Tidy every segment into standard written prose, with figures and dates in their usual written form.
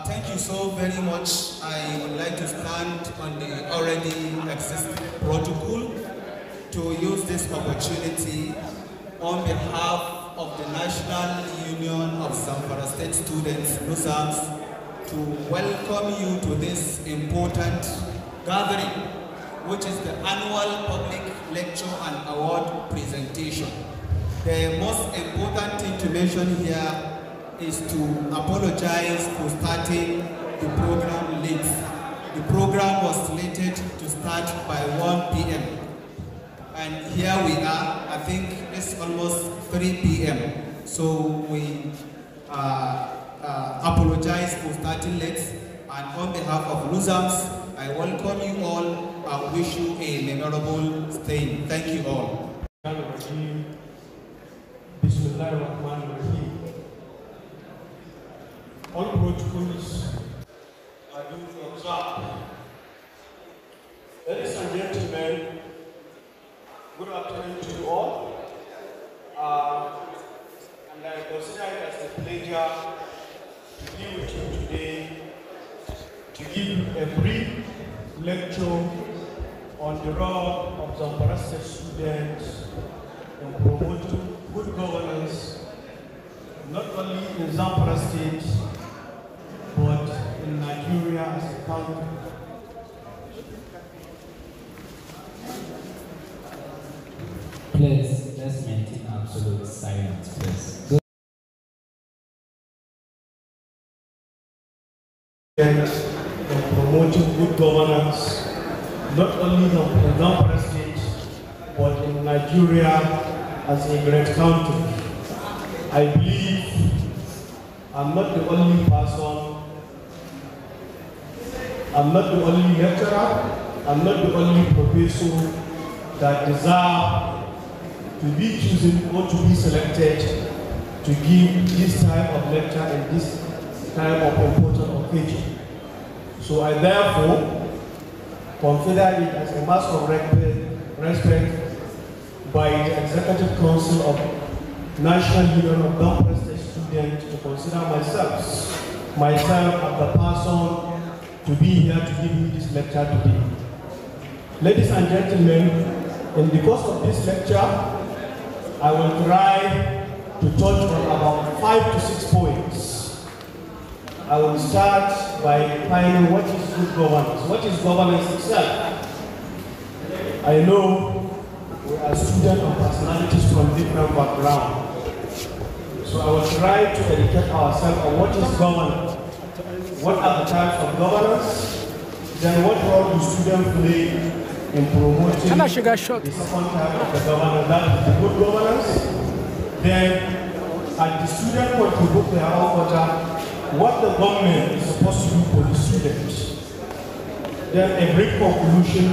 Thank you so very much. I would like to stand on the already existing protocol to use this opportunity on behalf of the National Union of Zamfara State Students, NUSAMS, to welcome you to this important gathering, which is the annual public lecture and award presentation. The most important thing to mention here is to apologize for starting the program late. The program was slated to start by 1 p.m. and here we are. I think it's almost 3 p.m. So we apologize for starting late, and on behalf of NUSAMS, I welcome you all and wish you a memorable stay. Thank you all. All protocols are due to observe. Ladies and gentlemen, good afternoon to you all. And I consider it as a pleasure to be with you today to give a brief lecture on the role of Zamfara State students in promoting good governance, not only in Zamfara State, but in Nigeria as a country. Please, let's maintain absolute silence, please. In promoting good governance, not only in Zamfara State, but in Nigeria as a great country. I believe I'm not the only person, I'm not the only lecturer, I'm not the only professor that deserve to be chosen or to be selected to give this type of lecture and this type of important occasion. So I therefore consider it as a matter of respect by the Executive Council of National Union of Zamfara State Students to consider myself as the person to be here to give you this lecture today. Ladies and gentlemen, in the course of this lecture, I will try to touch on about 5 to 6 points. I will start by defining what is good governance. What is governance itself? I know we are students and personalities from different backgrounds. So I will try to educate ourselves on what is governance. What are the types of governance? Then what role do students play in promoting the second type of the governance, that is the good governance? Then, as the student contribute their own quota, what the government is supposed to do for the students. Then a brief conclusion,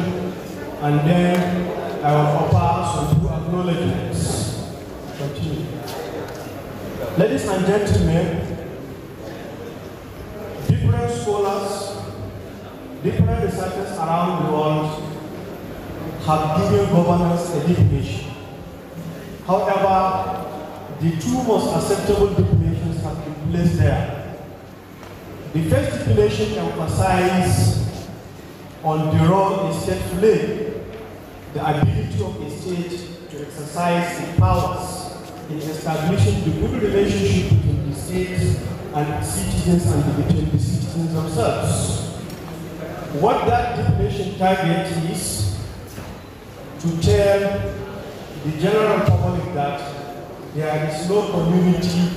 and then I will offer some few acknowledgements. Continue. Ladies and gentlemen, different scholars, different researchers around the world have given governance a definition. However, the two most acceptable definitions have been placed there. The first definition emphasizes on the role a state play, the ability of a state to exercise its powers in establishing the good relationship between the state and its citizens and between the citizens themselves. What that definition targets is to tell the general public that there is no community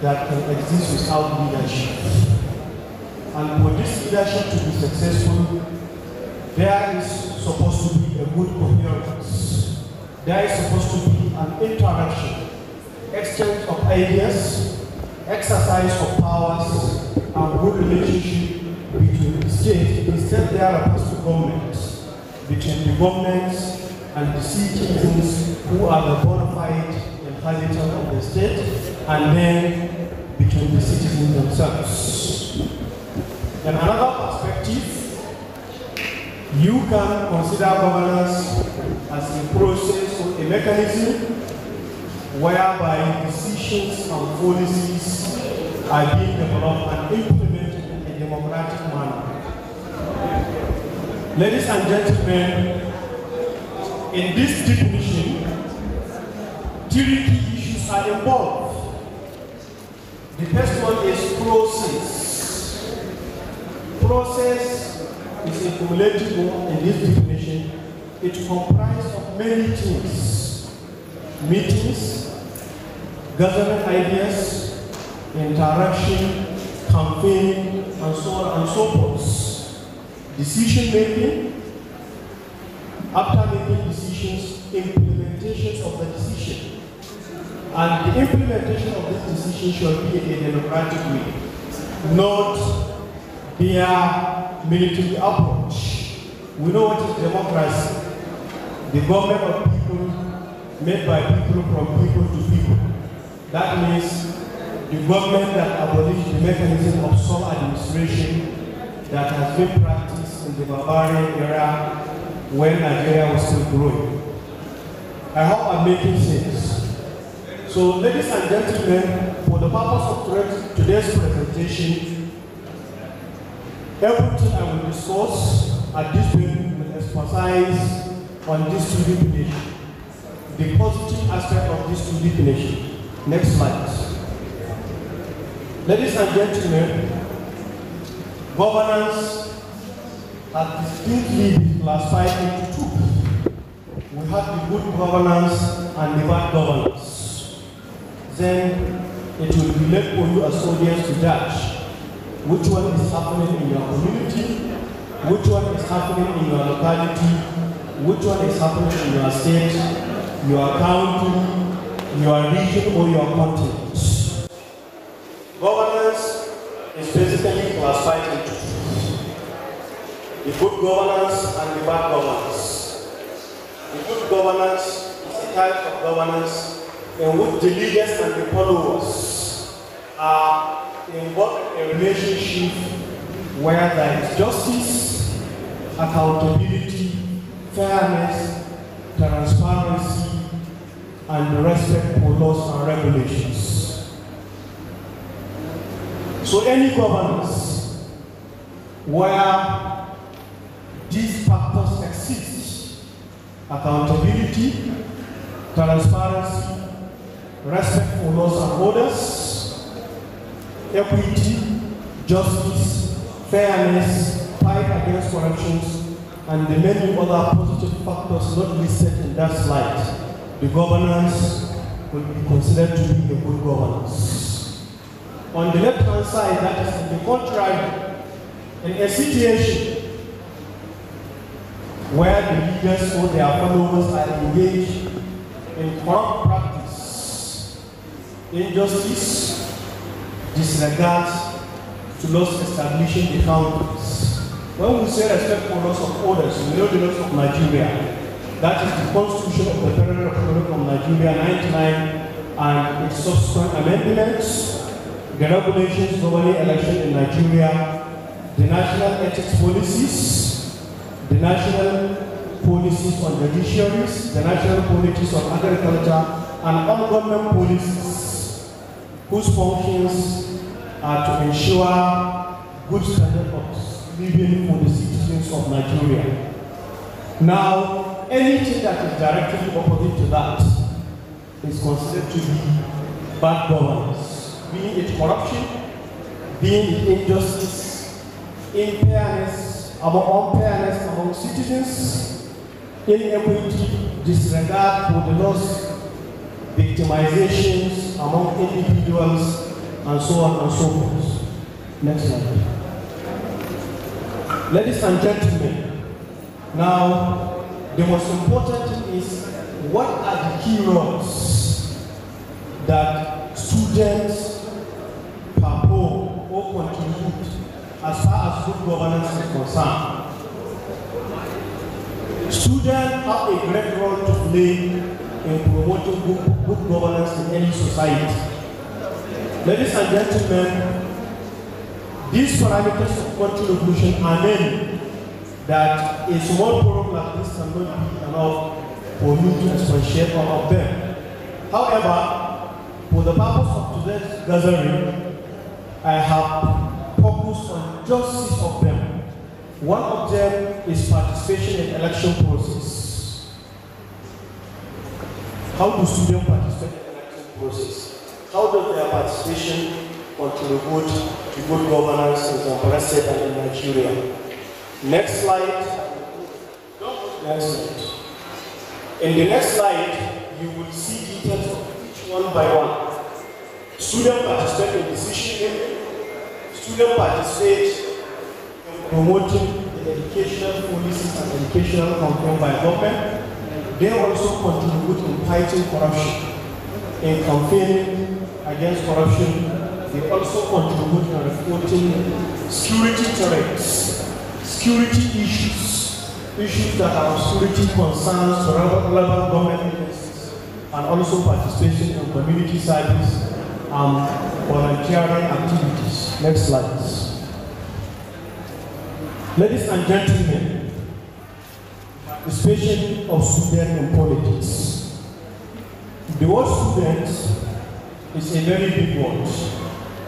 that can exist without leadership. And for this leadership to be successful, there is supposed to be a good coherence. There is supposed to be an interaction, exchange of ideas, exercise of powers, and good relationship between the state. Instead, there are supposed to governments, between the governments and the citizens who are the bona fide inhabitants of the state, and then between the citizens themselves. In another perspective, you can consider governance as a process or a mechanism whereby decisions and policies are being developed and implemented in a democratic manner. Ladies and gentlemen, in this definition, 3 key issues are involved. The first one is process. Process is a cumulative word in this definition. It comprises of many things: meetings, gathering ideas, interaction, campaign, and so on and so forth. Decision making, after making decisions, implementations of the decision. And the implementation of this decision should be in a democratic way, not via military approach. We know what is democracy. The government of people, made by people, from people to people. That means the government that abolished the mechanism of sole administration that has been practiced in the barbarian era when Nigeria was still growing. I hope I'm making sense. So, ladies and gentlemen, for the purpose of today's presentation, everything I will discuss at this point will emphasize on these two definitions, the positive aspect of these two definitions. Next slide. Ladies and gentlemen, governance has distinctly been classified into two. We have the good governance and the bad governance. Then it will be left for you as audience to judge which one is happening in your community, which one is happening in your locality, which one is happening in your state, your county, your region, or your continent. Governance is basically classified into the good governance and the bad governance. The good governance is a type of governance in which the leaders and the followers are involved in a relationship where there is justice, accountability, fairness, transparency, and the respect for laws and regulations. So any governance where these factors exist, accountability, transparency, respect for laws and orders, equity, justice, fairness, fight against corruption, and the many other positive factors not listed in that slide, the governance will be considered to be a good governance. On the left-hand side, that is in the contrary, in a situation where the leaders or their followers are engaged in corrupt practice, injustice, disregard to laws establishing the countries. When we say respect for laws of orders, we know the laws of Nigeria. That is the Constitution of the Federal Republic of Nigeria, 99, and its subsequent amendments, the regulations governing election in Nigeria, the national ethics policies, the national policies on judiciaries, the national policies on agriculture, and other government policies whose functions are to ensure good standard of living for the citizens of Nigeria. Now, anything that is directly opposite to that is considered to be bad governance, being it corruption, being it injustice, unfairness among citizens, inequity, disregard for the laws, victimizations among individuals, and so on and so forth. Next slide. Ladies and gentlemen, now the most important thing is what are the key roles that students perform or contribute as far as good governance is concerned. Students have a great role to play in promoting good governance in any society. Ladies and gentlemen, these parameters of contribution are many that a small forum like this cannot be enough for me to expatiate all of them. However, for the purpose of today's gathering, I have focused on just 6 of them. One of them is participation in election process. How do students participate in election process? How does their participation contribute to good governance in Zamfara State and in Nigeria? Next slide. Next slide. In the next slide, you will see details of each one by one. Students participate in decision making. Students participate in promoting the educational policies and educational campaign by government. They also contribute in fighting corruption, in campaigning against corruption. They also contribute in reporting security threats, security issues that are security concerns to relevant government agencies, and also participation in community service and volunteering activities. Next slide. Ladies and gentlemen, participation of students in politics. The word student is a very big word.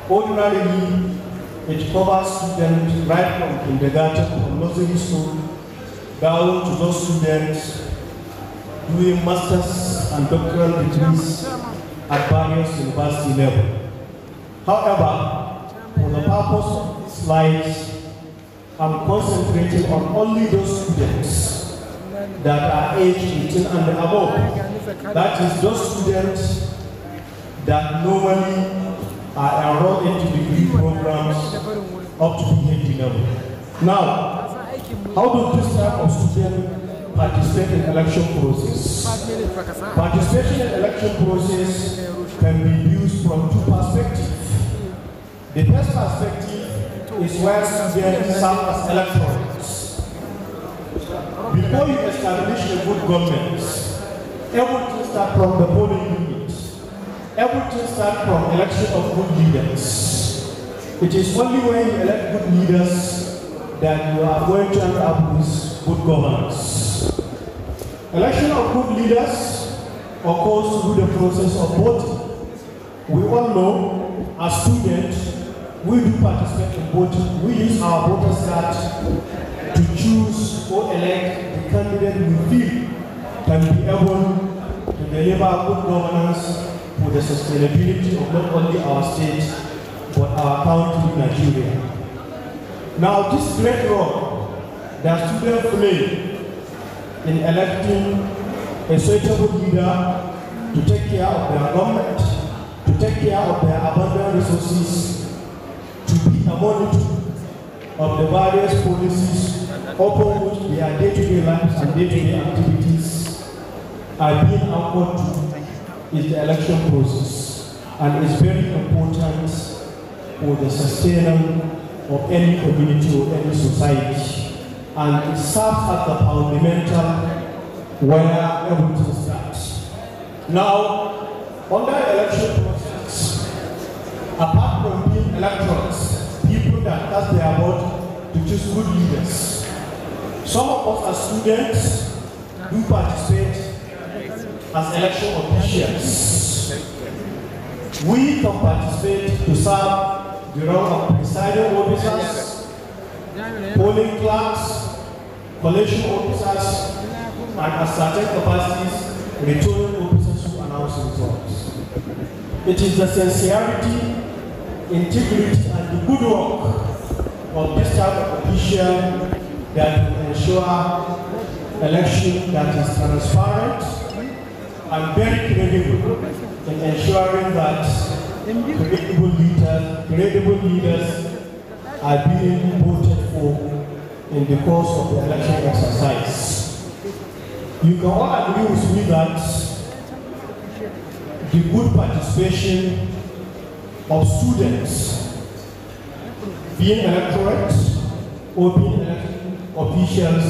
Ordinarily, it covers students right from kindergarten, from nursery school, down to those students doing masters and doctoral degrees at various university level. However, for the purpose of this slide, I'm concentrating on only those students that are aged 18 and above. That is those students that normally are enrolled into degree programs up to PhD level. Now, how does this type of student participate in election process? Participation in election process can be used from 2 perspectives. The first perspective is where students serve as electorates. Before you establish a good government, everything starts from the polling unit. Everything starts from election of good leaders. It is only when you elect good leaders that you are going to end up with good governance. Election of good leaders occurs through the process of voting. We all know, as students, we do participate in voting. We use our voters card to choose or elect the candidate we feel can be able to deliver good governance for the sustainability of not only our state, but our country, Nigeria. Now, this great role that students play in electing a suitable leader to take care of their government, to take care of their abundant resources, to be a monitor of the various policies upon which their day-to-day lives and day-to-day activities are being anchored to is the election process, and is very important for the sustaining of any community or any society, and it serves as the fundamental where everything starts. Now, under the election process, apart from being electors, people that cast their vote to choose good leaders, some of us as students do participate as election officials. We can participate to serve the role of presiding officers, polling clerks, collation officers, and at certain capacities, returning officers who announce results. It is the sincerity, integrity, and the good work of this type of official that will ensure election that is transparent and very credible in ensuring that credible leaders are being voted for in the course of the election exercise. You can all agree with me that the good participation of students, being electorate or being elected officials,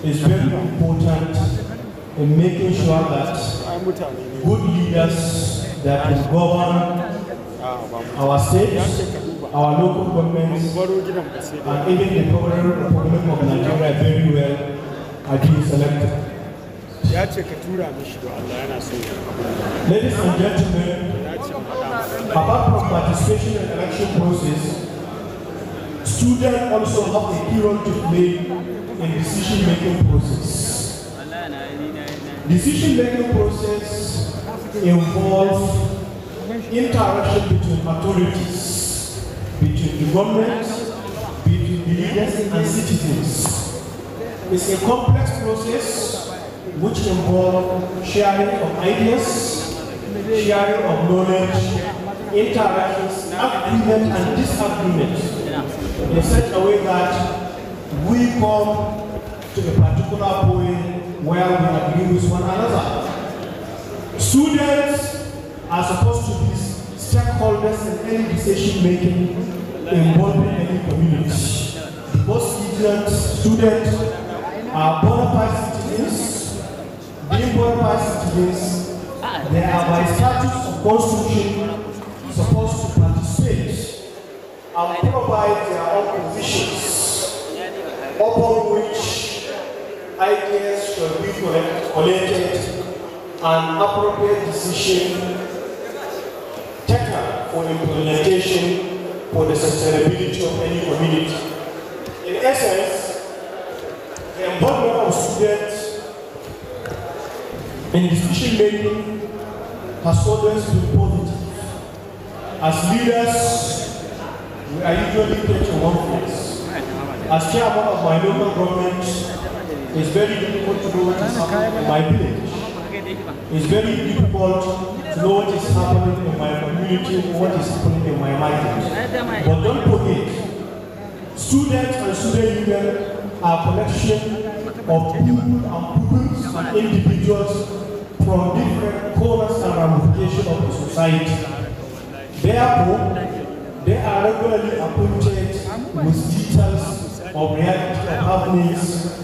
is very important in making sure that good leaders that will govern our states, our local governments, and even the Federal Republic of Nigeria very well are being selected. Ladies and gentlemen, apart from participation in the election process, students also have a key role to play in decision-making process. Decision-making process involves interaction between authorities, between the government, between the leaders and citizens. It's a complex process which involves sharing of ideas, sharing of knowledge, interactions, agreement and disagreement in such a way that we come to a particular point where we agree with one another. Students are supposed to be stakeholders in any decision making involving any community. Because students are bona fide citizens. Being bona fide citizens, they are by statute of constitution supposed to participate and provide their own positions upon which ideas should be collected and appropriate decision taken for implementation for the sustainability of any community. In essence, the involvement of students in decision making has always been positive. As leaders, we are usually kept in one place. As chairman of my local government, it's very difficult to know what is happening in my village. It's very difficult to know what is happening in my community or what is happening in my market. But don't forget, students and student unions are a collection of people and pupils and individuals from different corners and ramifications of the society. Therefore, they are regularly appointed with details of reality of happenings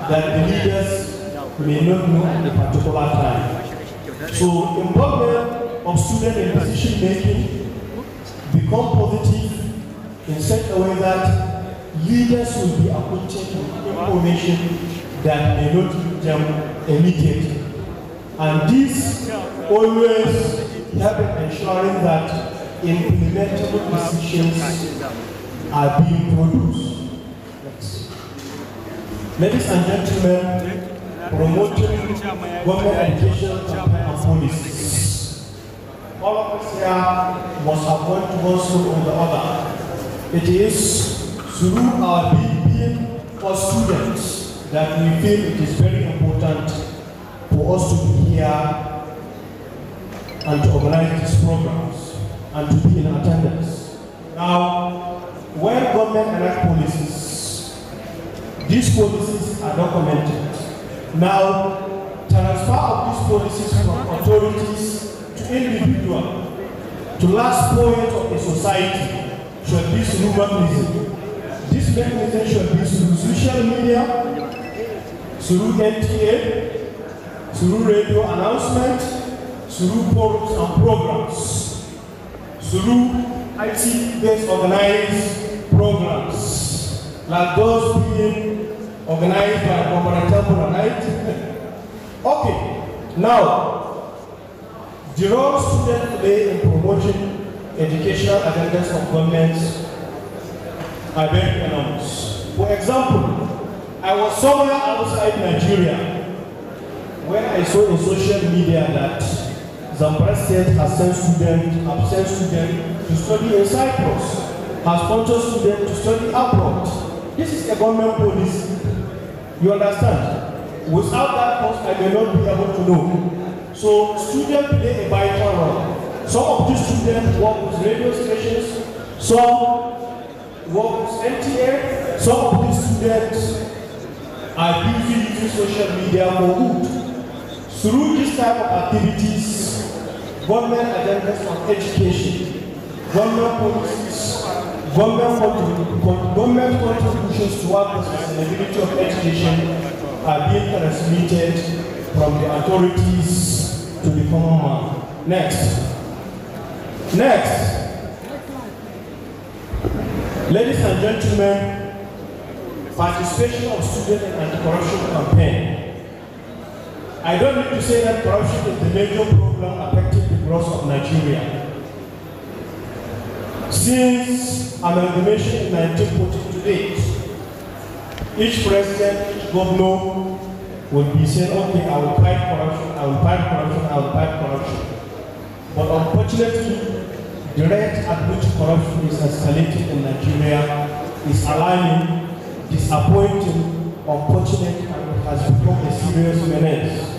that the leaders may not know at a particular time. So, involvement of students in decision making become positive in such a way that leaders will be acquainted with information that may not reach them immediately. And this always help in ensuring that implementable decisions are being produced. Ladies and gentlemen, promoting government education campaign and policies. All of us here must have one to one school or the other. It is through our being for students that we feel it is very important for us to be here and to organize these programs and to be in attendance. Now, when government enact policies, these policies are documented. Now, transfer of these policies from authorities to individual to last point of a society should be through mechanism. This mechanism should be through social media, through NTA, through radio announcement, through forums and programs, through IT-based organized programs, like those being organized by Cooperative right? Okay, now, the role students play in promoting educational agendas of governments are very enormous. For example, I was somewhere outside Nigeria when I saw in social media that Zamfara State has sent students to study in Cyprus, has sponsored students to study abroad. This is a government policy. You understand? Without that course, I may not be able to know. So students play a vital role. Some of these students work with radio stations, some work with NTA, some of these students are using social media for good. Through this type of activities, government agendas on education, government policies, government contributions towards the sustainability of education are being transmitted from the authorities to the common man. Next. Ladies and gentlemen, participation of students in anti-corruption campaign. I don't need to say that corruption is the major problem affecting the growth of Nigeria. Since amalgamation in 1940 to date, each president, each governor will be saying, okay, I will fight corruption, I will fight corruption, I will fight corruption. But unfortunately, the rate at which corruption is escalating in Nigeria is alarming, disappointing, unfortunate, and it has become a serious menace.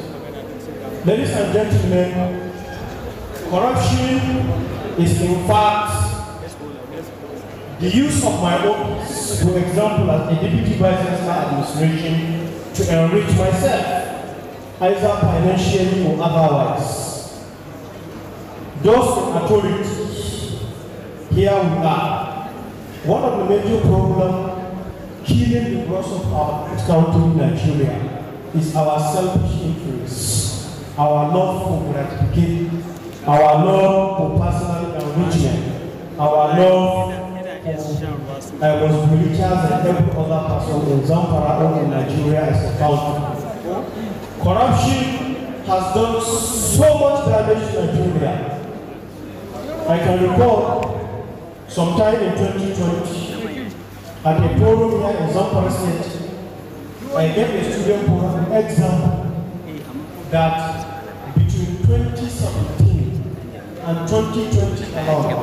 Ladies and gentlemen, corruption is in fact the use of my office, for example, as a deputy vice chancellor administration, to enrich myself, either financially or otherwise. Those in authority, here we are. One of the major problems killing the growth of our country in Nigeria is our selfish interest, our love for gratification, our love for personal enrichment, our love I was richer than every other person in Zamfara or in Nigeria as a country. Corruption has done so much damage to Nigeria. I can recall sometime in 2020 at a forum here in Zamfara State, I gave a student forum an example that between 2017 and 2020 alone,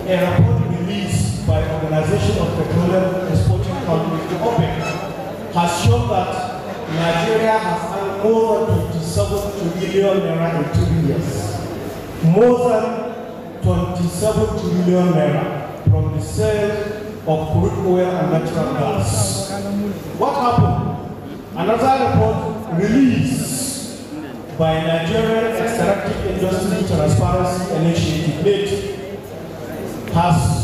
a report released by Organization of Petroleum Exporting Countries, the OPEC, has shown that Nigeria has earned more than 27 trillion naira in 2 years. More than 27 trillion naira from the sale of crude oil and natural gas. What happened? Another report released by Nigerian Extractive Industry Transparency Initiative has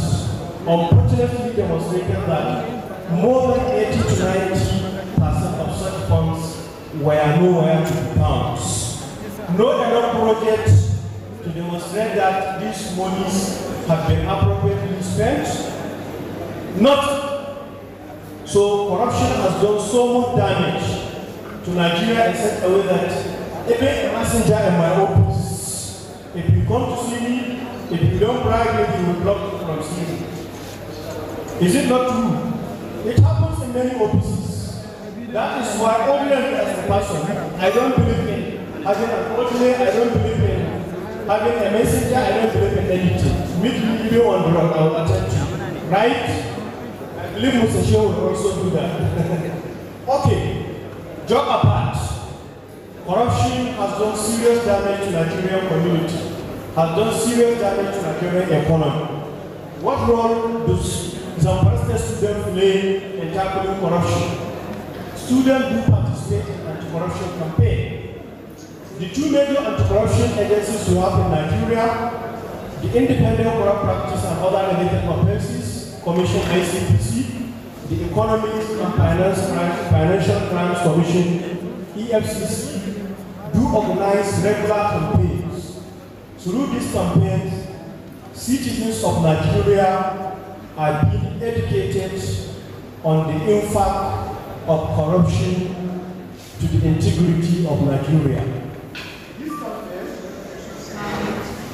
unfortunately demonstrated that more than 80 to 90% of such funds were nowhere to be found. No enough projects to demonstrate that these monies have been appropriately spent. Not so corruption has done so much damage to Nigeria in such a way that even a messenger in my office, if you come to see me, if you don't bribe me, you will block me from seeing me. Is it not true? It happens in many offices. That is why ordinary as a person, I don't believe in having an ordinary, I don't believe in having a messenger, I don't believe in anything. Meet me even on the road, I will attend you. Right? I believe Mr. Show will also do that. Okay, joke apart. Corruption has done serious damage to Nigerian community, has done serious damage to Nigerian economy. What role does Zamfara students play in tackling corruption? Students do participate in anti-corruption campaign. The two major anti-corruption agencies we have in Nigeria, the Independent Corrupt Practice and Other Related Offences Commission (ICPC), the Economic and Financial Crimes Commission (EFCC), do organize regular campaigns. Through these campaigns, citizens of Nigeria are being educated on the impact of corruption to the integrity of Nigeria.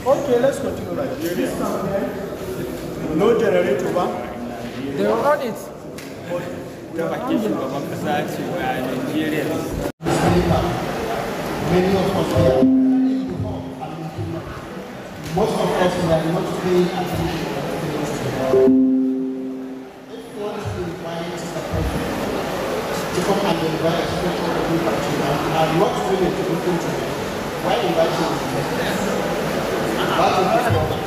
Okay, let's continue Nigeria. No generator bank. They will run it. The vacation of Amazon were Nigerians. Many of us are in the hall. Most of us are not paying attention to if one is to invite a person to come and invite a special people and are not willing to listen to him, why invite him? That is the problem.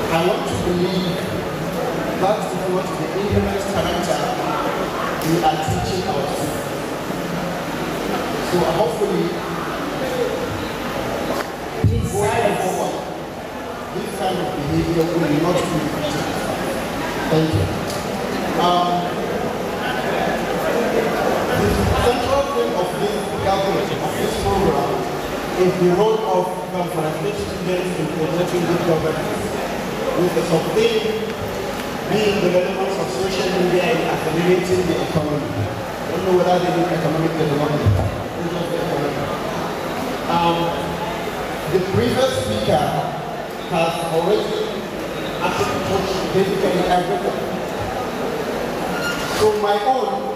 I want to believe that is what the inherent character we are teaching ourselves. So hopefully, going forward, this kind of behavior will not be repeated. Thank you. The central thing of this government, of this program, is the role of Zamfara students in promoting good governance, with the sub-theme being the relevance of social media in accelerating the economy. I don't know whether they need economic development. The previous speaker has already actually touched basically everything. So my own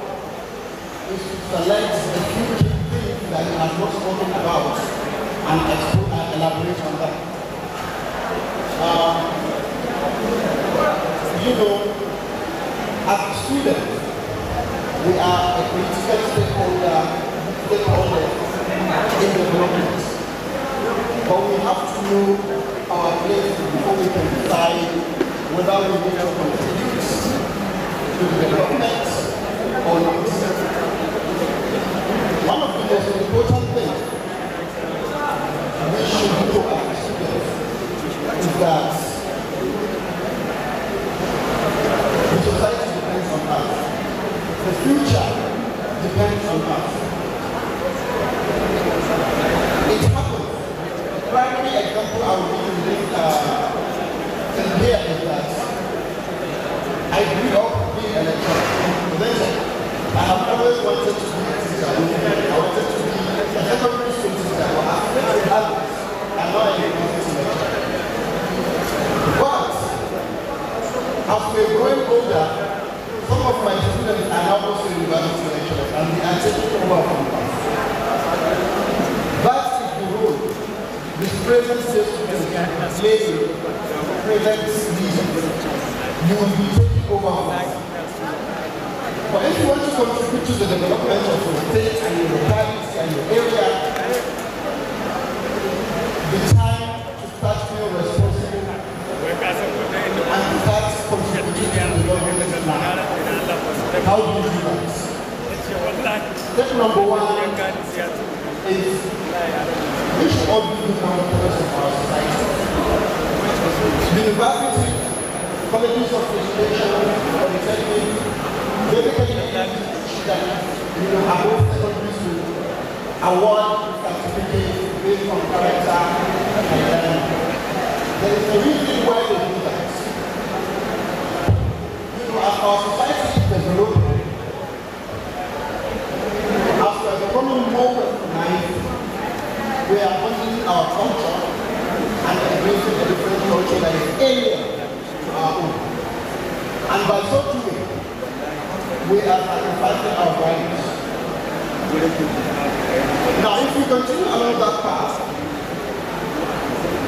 is to select a few key things that he has not spoken about and elaborate on that. You know, as students, we are a critical stakeholder in development. But we have to know our place before we can decide whether we need to contribute to the development or not. One of the most important things we should do as students is that the society depends on us. The future depends on us. It happens. The primary example I will give you in here is that I grew up being an electrician. I have always wanted to be a teacher. I wanted to be a secondary school teacher. I'm not a university lecturer. But as we're growing older, some of my students are now also university lecturers and they are taking over from us. That is the role the present state students play in present leaders. You will be taking over from us. But if you want to contribute to the development of your state and your locality and your area, the time to start feeling responsible and to start contributing to the development plan. How do you do that? Step number one is we should all be good members of our society. Universities, colleges of education, polytechnics, basically above secondary school, award certificates based on character and learning. There is a reason why they do that. As our society is developing, as we are becoming more recognized. We are abandoning our culture and embracing a different culture that is alien to our own. And by so doing, we are sacrificing our values. Now, if we continue along that path,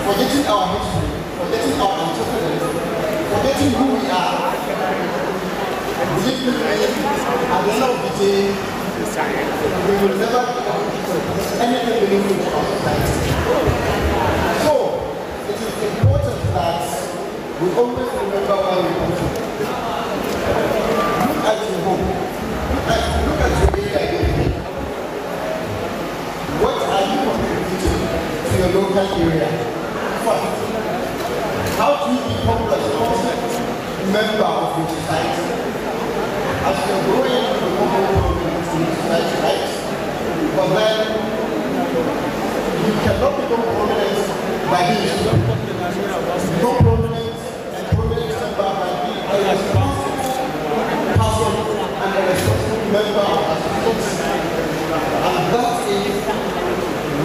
forgetting our history, forgetting our antecedents, forgetting who we are, believe me, at the end of the day, we will never do anything meaningful to our society. So, it is important that we always remember where we come from. Look at your home. Look at your area you're in. What are you contributing to your local area? First, how do you become a responsible member of your society? As you're growing, you become more prominent in society, right? But then, you cannot become prominent by being you become prominent and prominent member by being a responsible person and a responsible member of a society. And that is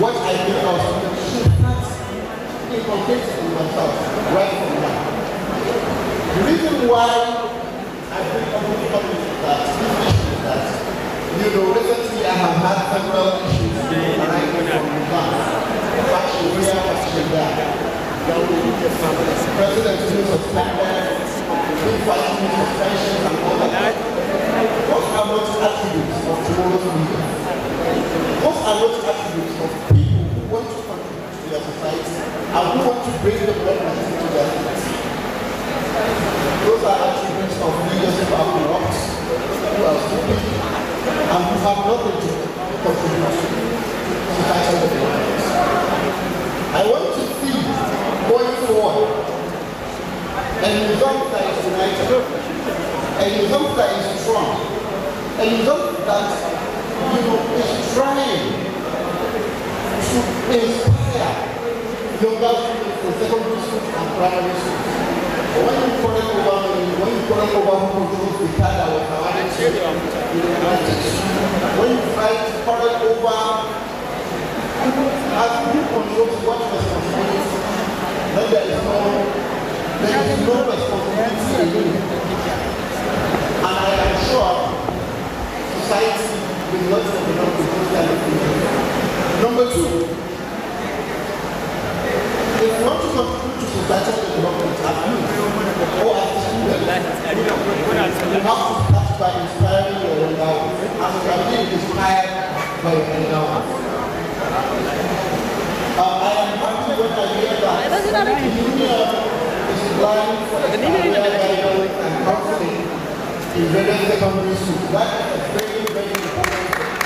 what I think our students should not inculcate in themselves right from now. The reason why I bring up this topic is that, recently I have had several issues arising from Islam. Faction here, faction there. President who suspended, big fighting suspensions and all that. Those are not attributes of tomorrow's leaders. Those are not attributes of people who want to contribute to their society and who want to bring development into their society. Those are attributes of leaders who are corrupt, who are stupid, and who have nothing to contribute to societal development. I want to see, going forward, a result that is united, a result that is strong, a result that is trying to inspire younger students in secondary school and primary school. When you correct over who controls the car that was awarded to you, when you fight correct over as who controls what responsibility, then there is no responsibility in you. And I am sure society will not belong to those kind of things. Number two, if you want to contribute to societal development as youth or as students, you have to start by inspiring your younger ones, as you are being inspired by your younger ones. I am happy when I hear that the union is applying for a career guidance and counseling in various secondary schools. That is a very, very important thing.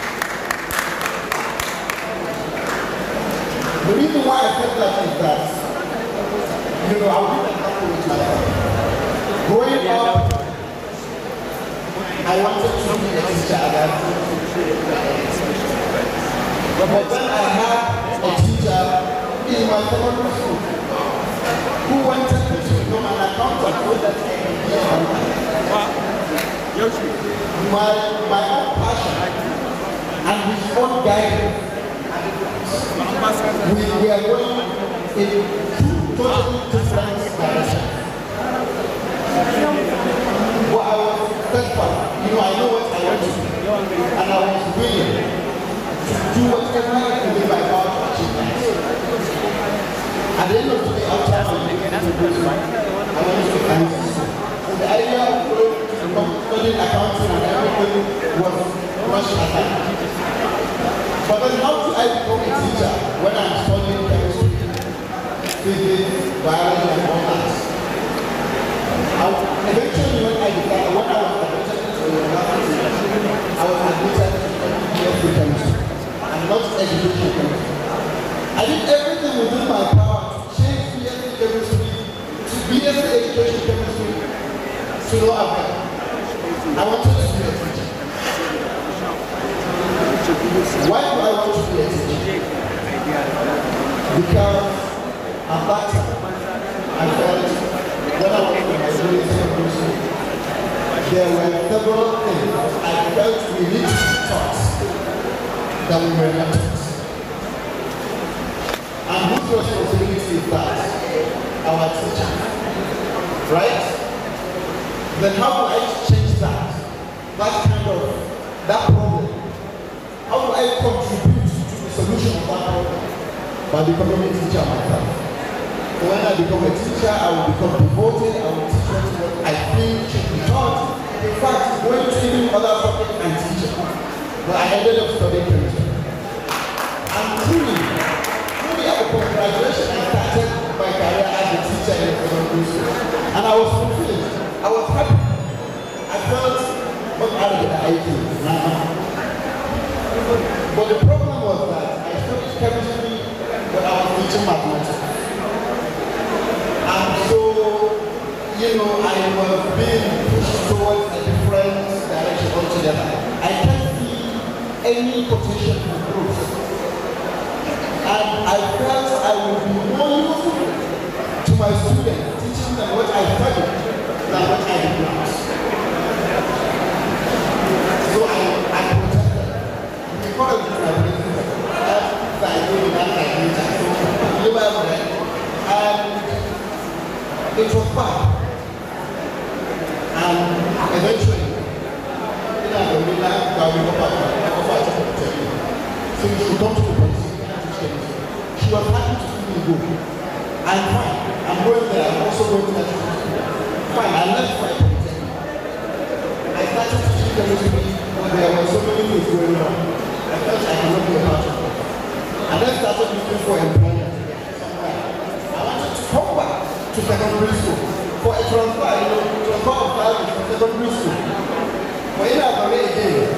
The reason why I said that is that, I'll give an example with myself. Growing up, I wanted to be a teacher. But then I had a teacher in my secondary school who wanted me to become an accountant so that I could be an accountant. My own passion and his own guidance, we are going in two totally different directions. But I was steadfast. I know what I want to do, and I was willing to do whatever I can do by power to achieve that. At the end of the day, after I went to Kansas. And the idea of studying accounting and everything was rushed aside. But then how do I become a teacher when I'm studying chemistry, physics, biology, and all that? Eventually, when I was admitted to university, I was admitted to study BSc chemistry and not education chemistry. I did everything within my power to change BSc chemistry to BSc education chemistry to no avail. I wanted to be a teacher. Why do I want to be a teacher? Because at that time, I felt when I was in my secondary school, there were several things I felt we need to be taught that we were not. And whose responsibility is that? Our teacher. Right? Then how do I change that? That problem? How do I contribute to the solution of that problem? By becoming a teacher myself. So when I become a teacher, I will become devoted, I will teach what I think should be taught. In fact, going to even other subjects and teaching. But I ended up studying chemistry. And truly upon graduation, I started my career as a teacher in a secondary school. And I was fulfilled. I was happy. I felt what out of the IQ. But the problem was that I studied chemistry, but I was teaching mathematics. And so, I was being pushed towards a different direction altogether. I can't see any potential for growth. And I felt I would be more useful to my students, teaching them what I studied than what I did not. So I protested. Because of my principles, that's I do that I did. So and it was bad. And eventually, so you should come to the police. She was happy to see me go. I'm fine. I'm going there. I'm also going to that school. Fine. I left my polytechnic. I started teaching chemistry when there were so many things going on. I felt I could not be a part of it. And then started looking for employment somewhere. I wanted to come back to secondary school for a transfer, transfer of values from secondary school. But in our career again,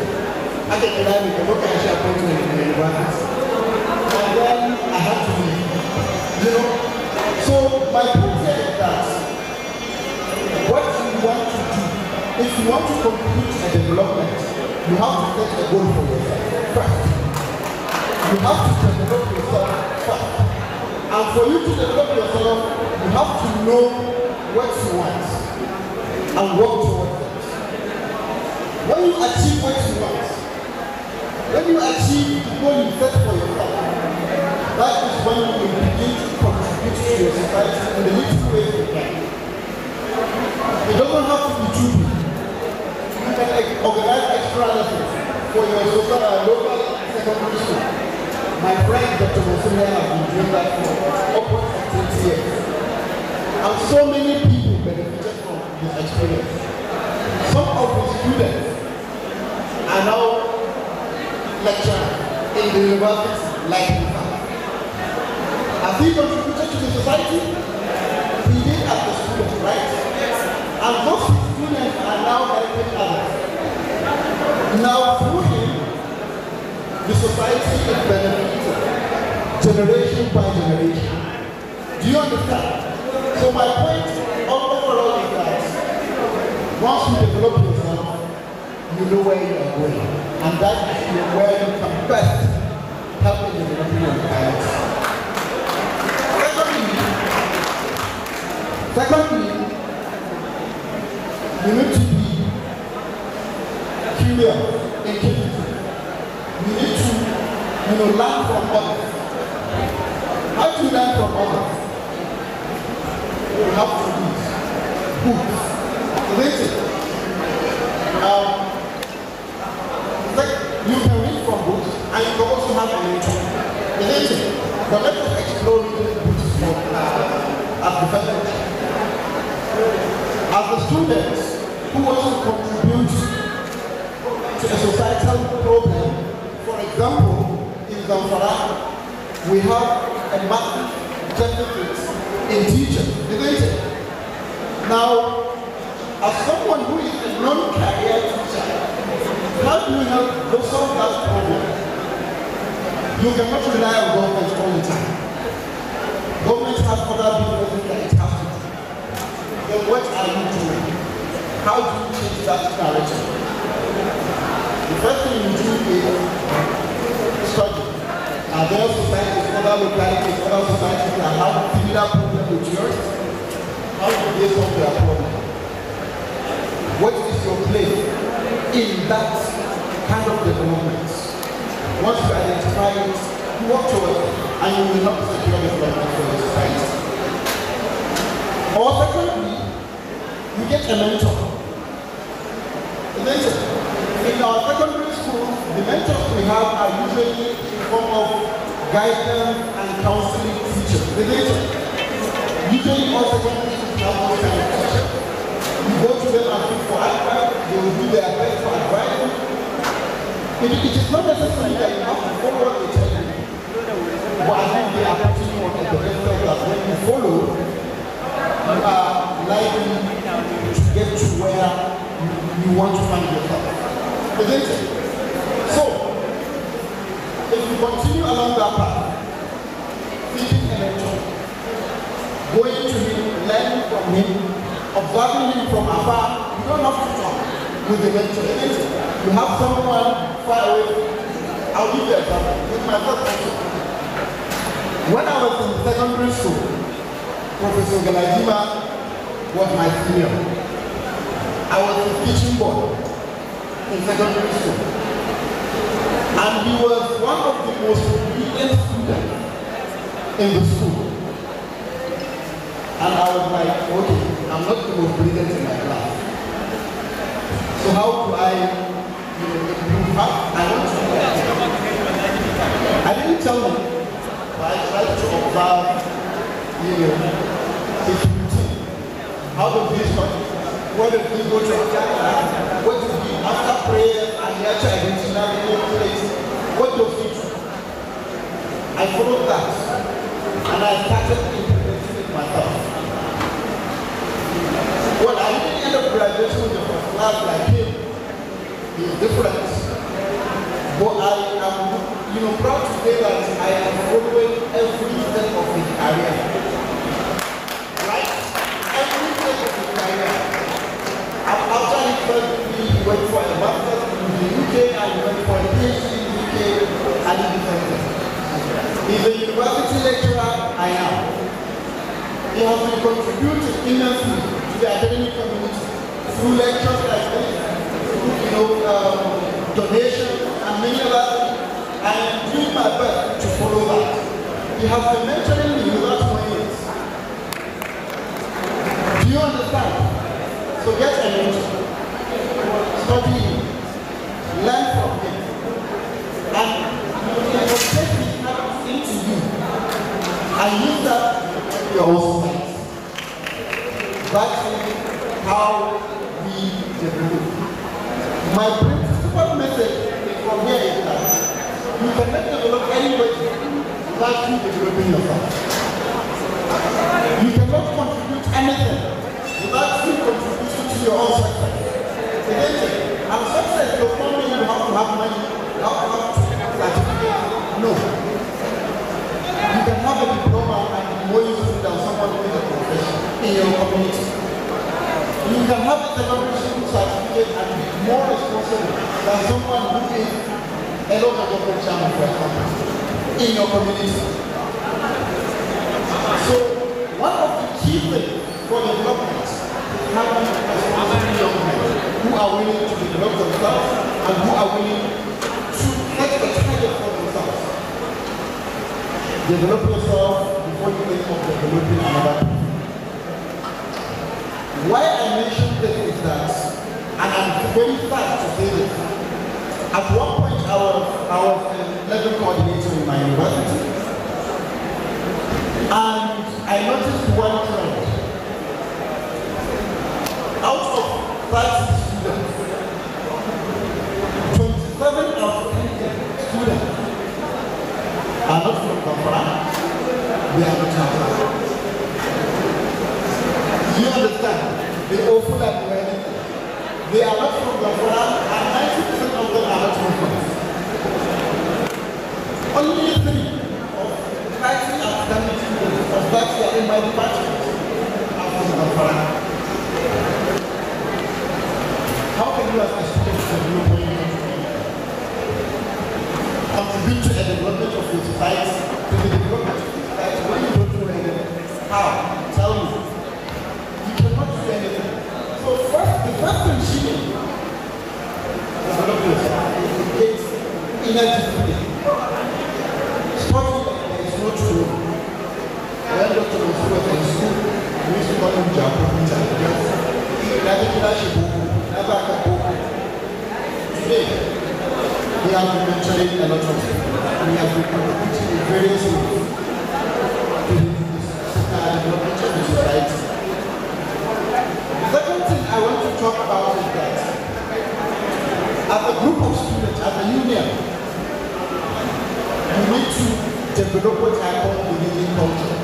I can rely with a local appointment in the university. And then I had to leave. So my point here is that what you want to do, if you want to contribute to a development, you have to set a goal for yourself first. You have to develop yourself first. And for you to develop yourself, you have to know what you want and work towards it. When you achieve what you want, when you achieve the goal you set for yourself, that is when you will begin to contribute to your society in the little ways you can. It doesn't have to be too big. You can organize extra lessons for your local secondary school. My friend Dr. Mosumia has been doing that for upwards of 20 years. And so many people benefited from this experience. Some of the students are now lecturing in the university like himself. Has he contributed to the society? He did as a student, right? And those students are now helping others. Now through him, the society is benefiting generation by generation. Do you understand? So my point overall is that once you develop yourself, you know where you are going. And that is where you can best help in developing your clients. Secondly, you need to be curious, inquisitive. You need to, learn from others. How do you learn from others? You have to read books. Isn't it? You can read from books and you can also have a mentor. Isn't it? But let us explore these books as development. As the students who want to contribute to a societal problem, for example, in Zamfara, we have a massive deficit in teachers, isn't it? Now, as someone who is a non-career teacher, how do you help solve that problem? You cannot rely on government all the time. Government has other businesses that it has to do. Then what are you doing? How do you change that narrative? The first thing you do is study. Are there societies, other localities, other societies that have similar problems with yours? How do they solve their problem? What is your place in that kind of development? Once you identify it, you work towards it, and you will not secure development for your society. Or secondly, you get a mentor. A mentor. In our secondary school, the mentors we have are usually in the form of guidance and counseling teachers. The mentor. Usually all secondary schools have those kind of teachers. You go to them and look for advice, they will do their best for advice. It is not necessary that you have to follow what they tell you. But I think they are putting you on the benefit that when you follow, you are likely to get to where you want to find yourself. Isn't it? So, if you continue along that path, seeking a mentor, going to him, learning from him, observing him from afar, you don't have to talk with the mentor. Isn't it? You have someone far away. I'll give you an example. With my first mentor. When I was in secondary school, Professor Galajima was my senior. I was his teaching boy in secondary school. And he was one of the most brilliant students in the school. And I was like, okay, I'm not the most brilliant in my class. So how do I improve? I want to do that. I didn't tell him, but I tried to observe, his routine. How does he start? What does he go to? What does he, after prayer and he actually identify the place? What does he do? I followed that. And I started implementing it myself. Well, I didn't end up graduating with the first class like him. He's different. But I am, proud to say that I am following every step of his career. Right? Every step of his career. After he went for a master's in the UK and he went for a PhD in the UK and he defended. He's a university lecturer, I am. He has been contributing immensely to the academic community through lectures like this, through donations and many other things. I am doing my best to follow that. He has been mentoring me without knowing it. Do you understand? So get a mentor. Study him. Learn from him. And you will take his habits into you. And use that in your own life. That's how we develop. My principal message from here is that you cannot develop anybody without you developing yourself. You cannot contribute anything without you contributing to your own success. And success does not mean you have to have money, you have to have certificates. No. You can have a diploma and be more useful than someone with a profession in your community. You can have a secondary school certificate and be more responsible than someone who is a local government chairman, for example, in your community. So, one of the key things for development is having responsible young men who are willing to develop themselves and who are willing to set a target for themselves. Develop yourself before you think of developing another person. Why I mention this is that, and I'm very sad to say this, at one point I was a level coordinator in my university, and I noticed one trend. Out of 30 students, 27 of 10 students are not from Zamfara, they are not Zamfara. Do you understand? They all feel like they are not from Zamfara, and 90% of them are not Muslims. Only 3 of 30 outstanding students of that year in my department are from Zamfara. How can you as a student develop when you want to contribute to the development of your society, to the development of society when you don't do anything? How? Tell me. You cannot do anything. So the first thing she did, develop yourself. It's inner discipline. Monsuru. When Dr. Monsuru was in school, we used to call him Jabu Peter. Today, we have been mentoring a lot of people. We have been contributing in various ways to the development of the society. The second thing I want to talk about is that as a group of students, as a union, we need to develop what I call the union culture.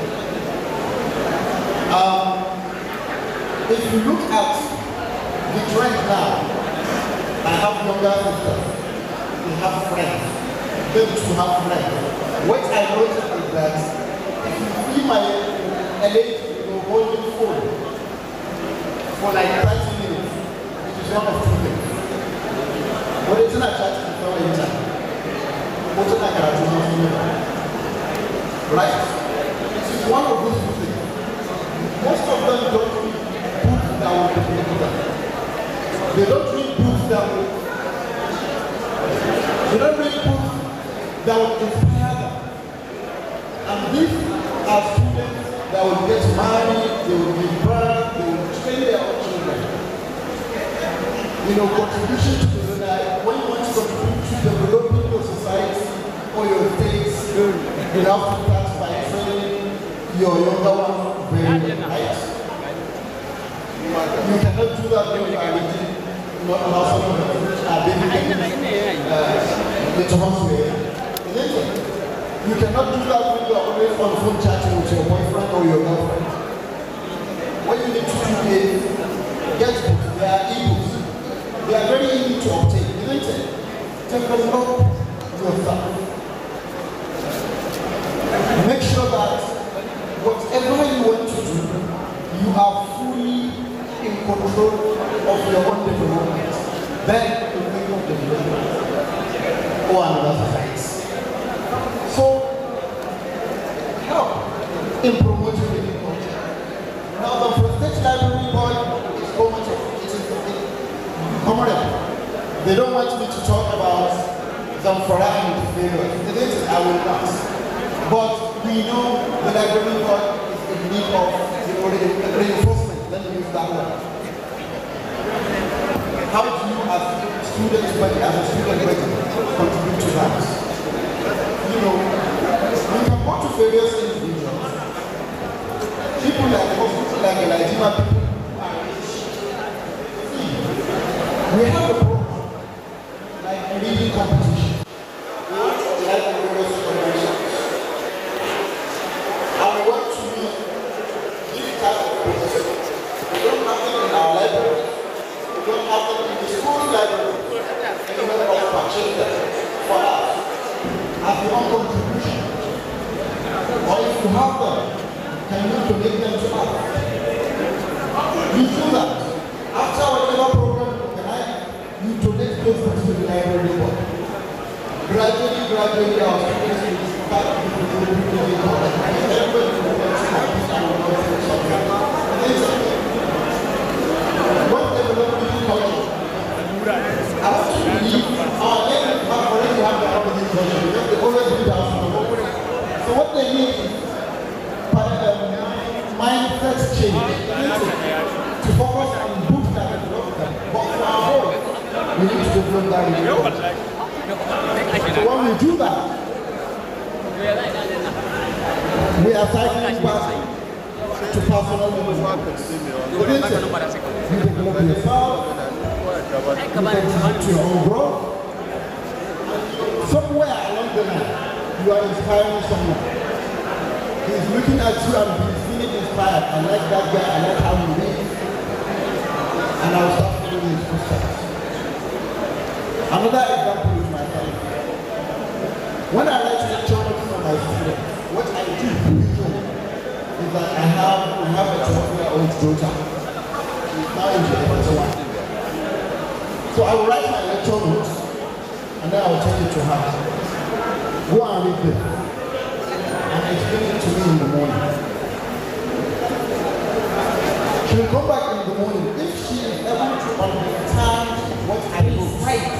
If you look at the trend now, I have younger sisters, they have friends, they to have friends. What I noticed is that if you see my lady holding phone for like 30 minutes, it is one of two things. What is in a chat before the time? What is a cartoon? Right? It is one of those two things. Most of them don't read books that will benefit them. They don't read books that will inspire them. And these are students that will get married, they will give birth, they will train their own children. Contribution to the society, when you want to contribute to developing your society or your states, you have to start by training your younger one very right. You cannot do that when you are reading, not allow someone to baby the way. You cannot do that when you are always on phone chatting with your boyfriend or your girlfriend. What you need to do is get books. They are e-books. They are very easy to obtain. Develop yourself. Make sure that whatever you want to do, you are fully in control of your own development. Then you think of development or another society. So, help in promoting the culture. Now, the State Library Board is so much of it is comrade. They don't want me to talk about Zamfara and the failures. I will not. But we know the Library Board is in need of reinforcement. Let me use that word. How do you, as a student body, contribute to that? We can go to various individuals. People like Elijah, people we have a program like a reading competition. We want to organize various conventions. And we want to be this type of books. We don't have them in our library. We don't have them in the school library. Anyone of purchase them for us as your contribution. Or if you have them, can you donate them to us? You do that. After whatever program you donate those books to the library board. Gradually, our students will start to do what development culture? I want to believe our neighbors already have their own culture because they always do that. So what they need is mindset change to focus on books that develop them. But for our whole, we need to develop that in the culture. So when we do that, we are cycling back to personal development. You develop yourself, you contribute to your own growth. Somewhere along the line, you are inspiring someone. He's looking at you and he's feeling inspired. I like that guy, I like how he lives. And I'll start following his footsteps. Another example is my family. When I write lectures for my students, what I do usually is that I have a 12-year-old daughter. She's now in the 1. So I will write my lecture notes and then I will take it to her. Go and read them and explain it to me in the morning. She will come back in the morning. If she is able to understand what I recite,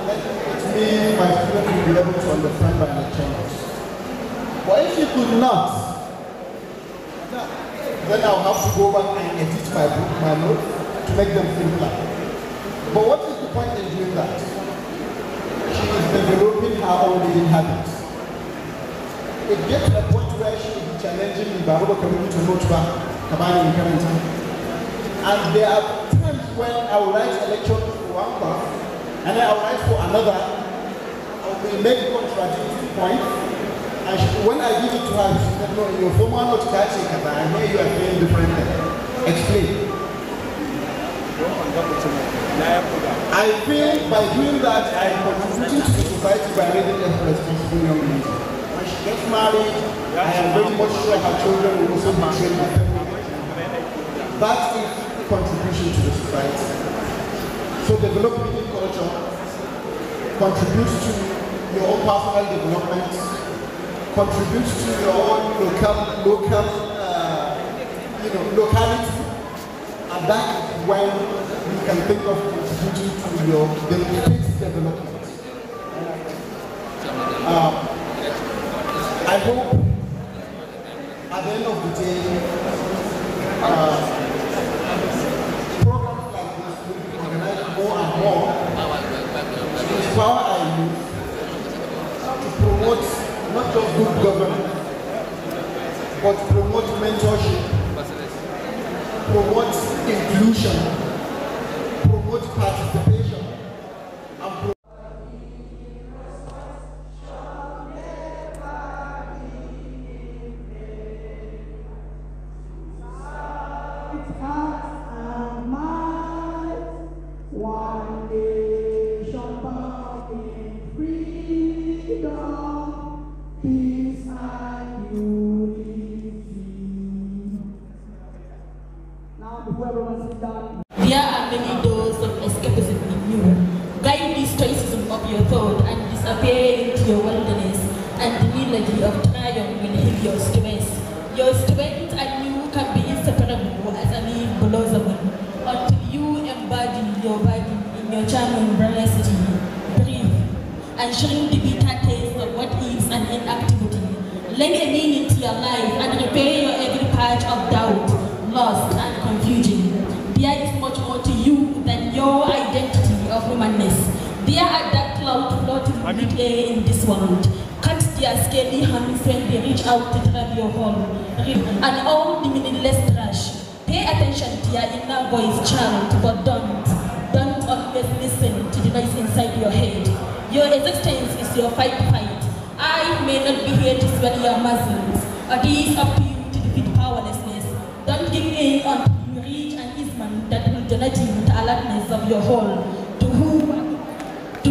then it means my student will be able to understand my lecture notes. But if she she could not, then I'll have to go back and edit my book, my notes, to make them simpler. But what is the point in doing that? She is developing her own reading habits. It gets to a point where she is challenging me, but I'm coming to note back, and there are times when I will write a lecture for one class, and then I will write for another. I will make contradictory points, and when I give it to her, she said, no, your former note catching, because I know you are saying different things. Explain. I feel by doing that, I am contributing to the society by raising a responsible young lady. When she gets married, I am very much sure her children will also be trained with them. That is a contribution to the society. So develop reading culture, contributes to your own personal development, contributes to your own locality, and that is when you can think of contributing to your state's development. I hope at the end of the day, programs like this will be organized more and more to inspire our youth to promote not just good governance, but promote mentorship, promote inclusion, promote participation, and one nation bound in freedom, peace and unity. Now, before everyone sits down, there are many doors of escapism in you. Guide these traces of your thought and disappear into your wilderness, and the melody of triumph will heal your stress. Your strength and you can be inseparable as a leaf blossoming, until you embody your body in your charming veracity. Breathe and shrink the bitter taste of what is an inactivity. Lend a meaning to your life and repair your every patch of doubt, lost and confusion. There is much more to you than your identity of humanness. There are dark clouds floating mid-air in this world. Cut their scaly hands when they reach out to grab your home, and all the meaningless trash. Pay attention to your inner voice, child, but don't always listen to the noise inside your head. Your existence is your fight. I may not be here to swell your muscles, or it is up to you to defeat powerlessness. Don't give in until you reach an easement that will donate you the alertness of your whole. To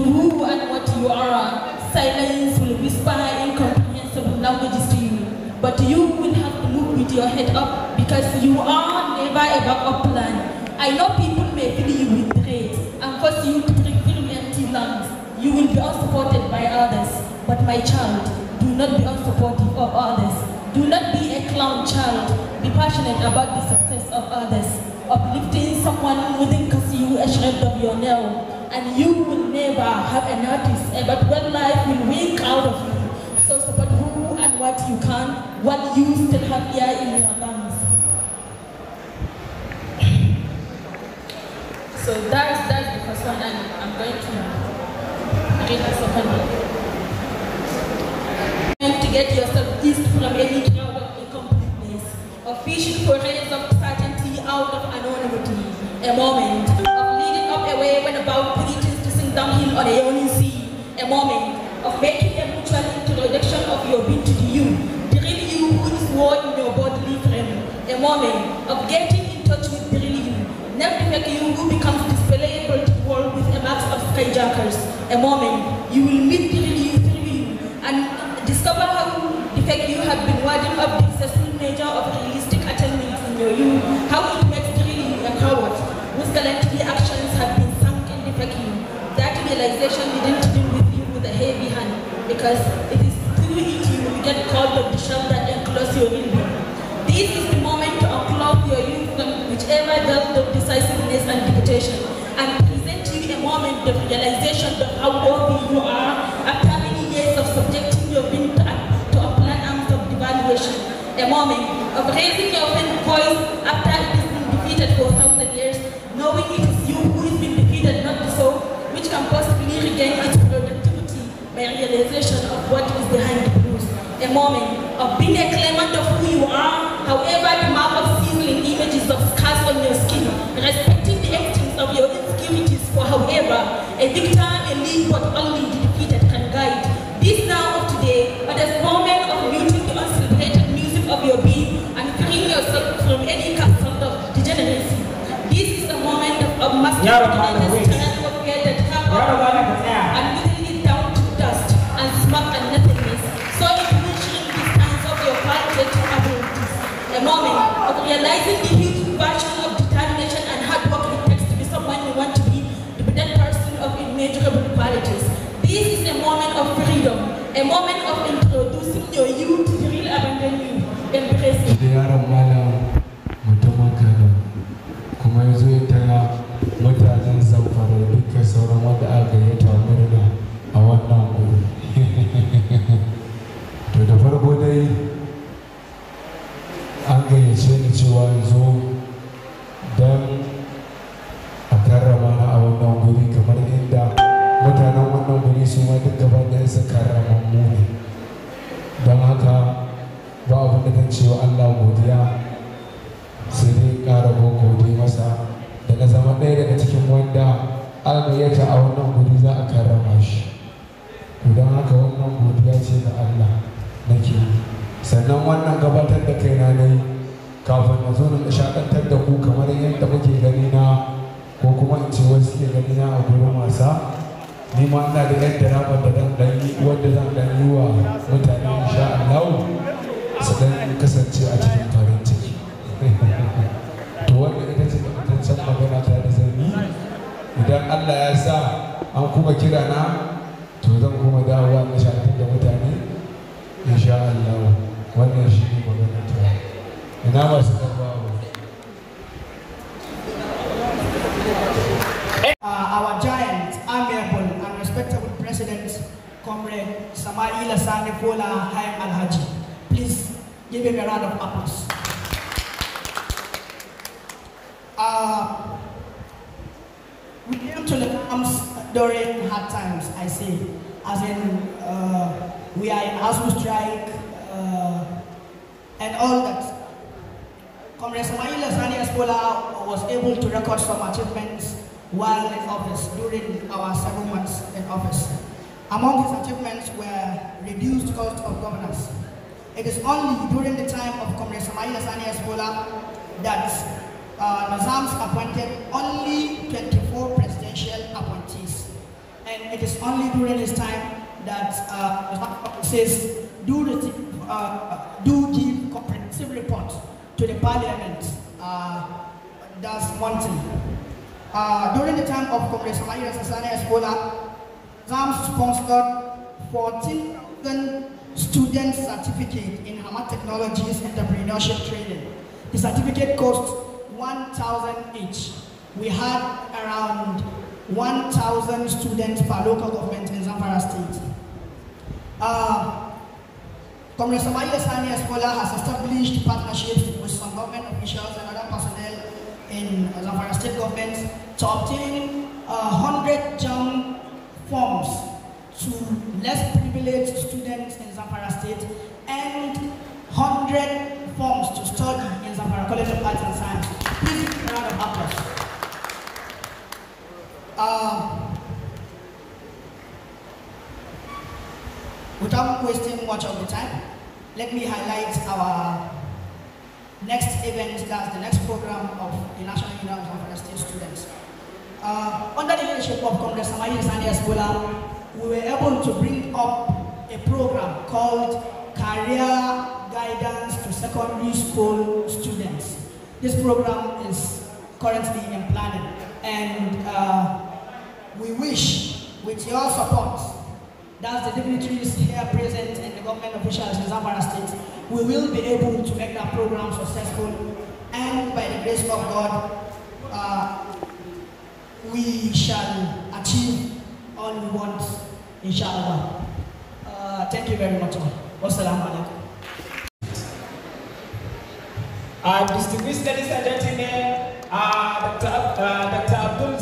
who and what you are, silence will whisper incomprehensible languages to you. But you will have to move with your head up, because you are never a backup plan. I know people may fill you with dread and force you to fill empty lungs. You will be unsupported by others. But my child, do not be unsupportive of others. Do not be a clown, child. Be passionate about the success of others. Uplifting someone wouldn't cost you a shred of your nail. And you will never have a notice about when life will wink out of you. So support who and what you can, while you still have air in your lungs. So that's the first one, and I'm going to read the second one. To get yourself east from any crowd of incompleteness, of fishing for rays of certainty out of anonymity, a moment of leading up away when about preachers to sink downhill on a yawning sea, a moment of making a mutual introduction of your being to the you, the real you who is war in your bodily frame, a moment of getting in touch with the real you, never fake you who becomes displayable to the world with a mass of skyjackers, a moment you will meet the real you through you, and discover how the fake you have been warding up the excessive nature of realistic attainments in your you, how it makes the real you a coward, whose gallantry actions have been sunk in the fake you. That realization didn't deal with you with a heavy hand, because it is through it you will get called of the shell that enclose your real being. This is the moment to unclog your youth from whichever depth of decisiveness and deputation, and present you a moment of realization of how worthy you are after many years of subjecting your being to unplanned arms of divided evaluation, a moment of raising your voice after it has been defeated for 1,000 years, knowing it is you who has been defeated, not the soul, which can possibly regain its productivity by realization of what is behind the blues. A moment of being a claimant of who you are, however the mark of sizzling images of scars on your skin, respecting the extents of your insecurities, for however a victor may lead but only the defeated can guide. This now of today, but as moment of muting the uncelebrated music of your being and freeing yourself from any castle of degeneracy. This is a moment of masculine strength of fear that have and whittling it down to dust and smoke and nothingness. So it will shrink these times of your qualitative abilities. A moment of realizing the huge version of determination and hard work it takes to be someone you want to be that person of immeasurable qualities. This is a moment of freedom, a moment of introducing your youth to the real abandon you, embracing. Kuma ya zo ya taya mutanen Zamfara duka sauran wanda aka gayyata murna a wannan wuri. To da farko dai an gayyace ni cewa in zo don a karrama na a wannan guri kamar inda mutanen wannan guri su ma duk gaba ɗaya su karrama mu ne. Don haka ba abin da zan cewa Allah godiya sai dai ƙara gode masa da na zama ɗaya daga cikin wanda aka gayyata a wannan guri za a karrama shi. To don haka wannan godiya ce ga Allah nake yi. Sannan wannan gabatar da kaina ne kafin na zo na nishaɗantar da ku kamar yadda muke gani na ko kuma in ce wasu ke gani na a gurin wasa. Ni ma ina da yadda rabar da ɗan yi wanda zan ɗan yi wa mutane insha Allah su ɗan kasance a cikin farin ciki. To wanda ita ce tabbataccen magana ta da zan yi. Idan Allah ya sa an kuma kira na to zan kuma dawowa nishaɗantar da mutane insha Allah. Wannan shi ne magana ta. Ina masu karbawa. Our giant, amiable and respectable President, Comrade Samaila Sani Fola Hayam Alhaji. Please give him a round of applause. We came to the camps during hard times, I say, as in we are in ASU strike and all that. Comrade Samaila Sani Fola was able to record some achievements while in office during our 7 months in office. Among his achievements were reduced cost of governance. It is only during the time of Comrade Samaila Sani Espola that Nizams appointed only 24 presidential appointees. And it is only during his time that says do give comprehensive report to the parliament. That's one thing. During the time of Comrade Samaila Sani Espola, ZAMS sponsored 14,000 student certificate in Hamad Technologies Entrepreneurship Training. The certificate cost 1,000 each. We had around 1,000 students per local government in Zamfara State. Comrade Samaila Sani Espola has established partnerships with some government officials and other personnel in Zamfara State government to obtain 100 JAM forms to less privileged students in Zamfara State and 100 forms to study in Zamfara College of Arts and Science. Please give a round of applause. Without wasting much of the time, let me highlight our next event, that's the next program of the National Union of Zamfara State Students. Under the leadership of Comrade Samaila Sani Espola, we were able to bring up a program called Career Guidance to Secondary School Students. This program is currently in planning, and we wish, with your support, that's the dignitaries here present and the government officials in Zamfara State, we will be able to make that program successful, and by the grace of God, we shall achieve all we want, inshallah. Thank you very much. Wassalamu alaikum. Distinguished ladies and gentlemen, Dr. Abdul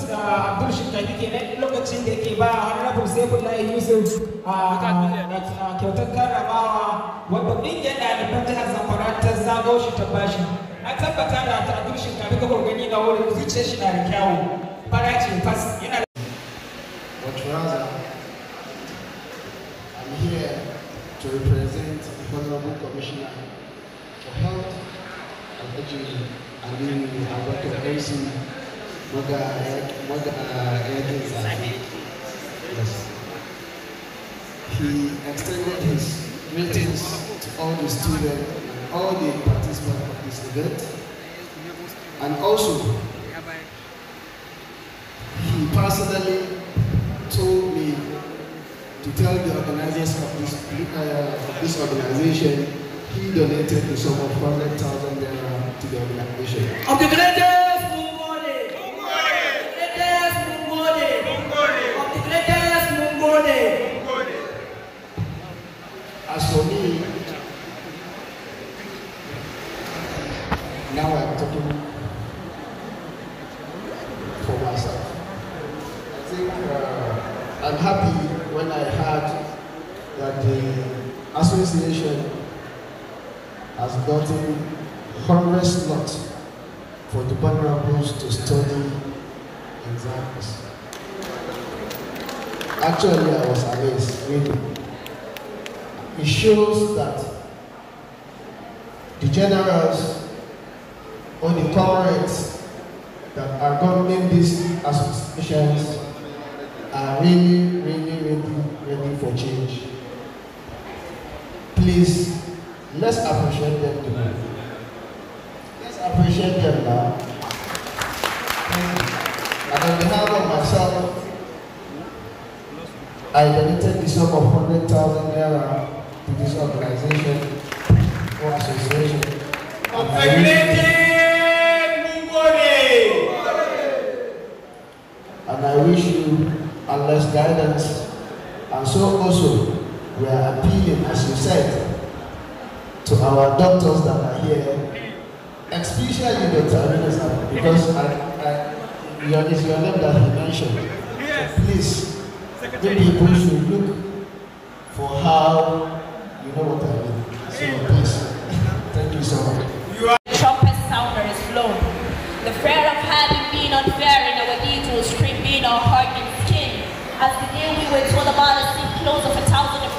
Shikari kenan lokacin da yake ba Honorable Saifullahi Yusuf kyautar karramawa wanda ƙungiyar ɗaliban jihar Zamfara ta zago shi ta bashi. Na tabbata da Dr. Abdul Shikari ka gani na wurin zuciyar shi na da kyawu. Fara ce fas yana. But rather, I'm here to represent the Honorable Commissioner for Health and Education and then Alberto MC Yes. He extended his greetings to all the students and all the participants of this event. And also, he personally told me to tell the organizers of this organization he donated the sum of 100,000 naira to the organization. Of the greatest As for me, now I'm talking for myself. I think I'm happy when I heard that the association has gotten 100 slots for the vulnerables to study exams. Actually, I was amazed, really. It shows that the generals or the corporates that are governing these associations are really ready for change. Please, let's appreciate them today. Let's appreciate them now. And on behalf of myself, I donated the sum of 100,000 naira to this organization or association. And I wish you Allah's guidance. And so also, we are appealing, as you said, to our doctors that are here, especially Dr. Arena, because it's your name that he mentioned. So please, the people should look for how, you know what I mean. So please, thank you so much. Trumpet sounder is blown. The fear of having been unfair in our deeds will scream being our heart and skin. As the day we were told about a sin close of 1,000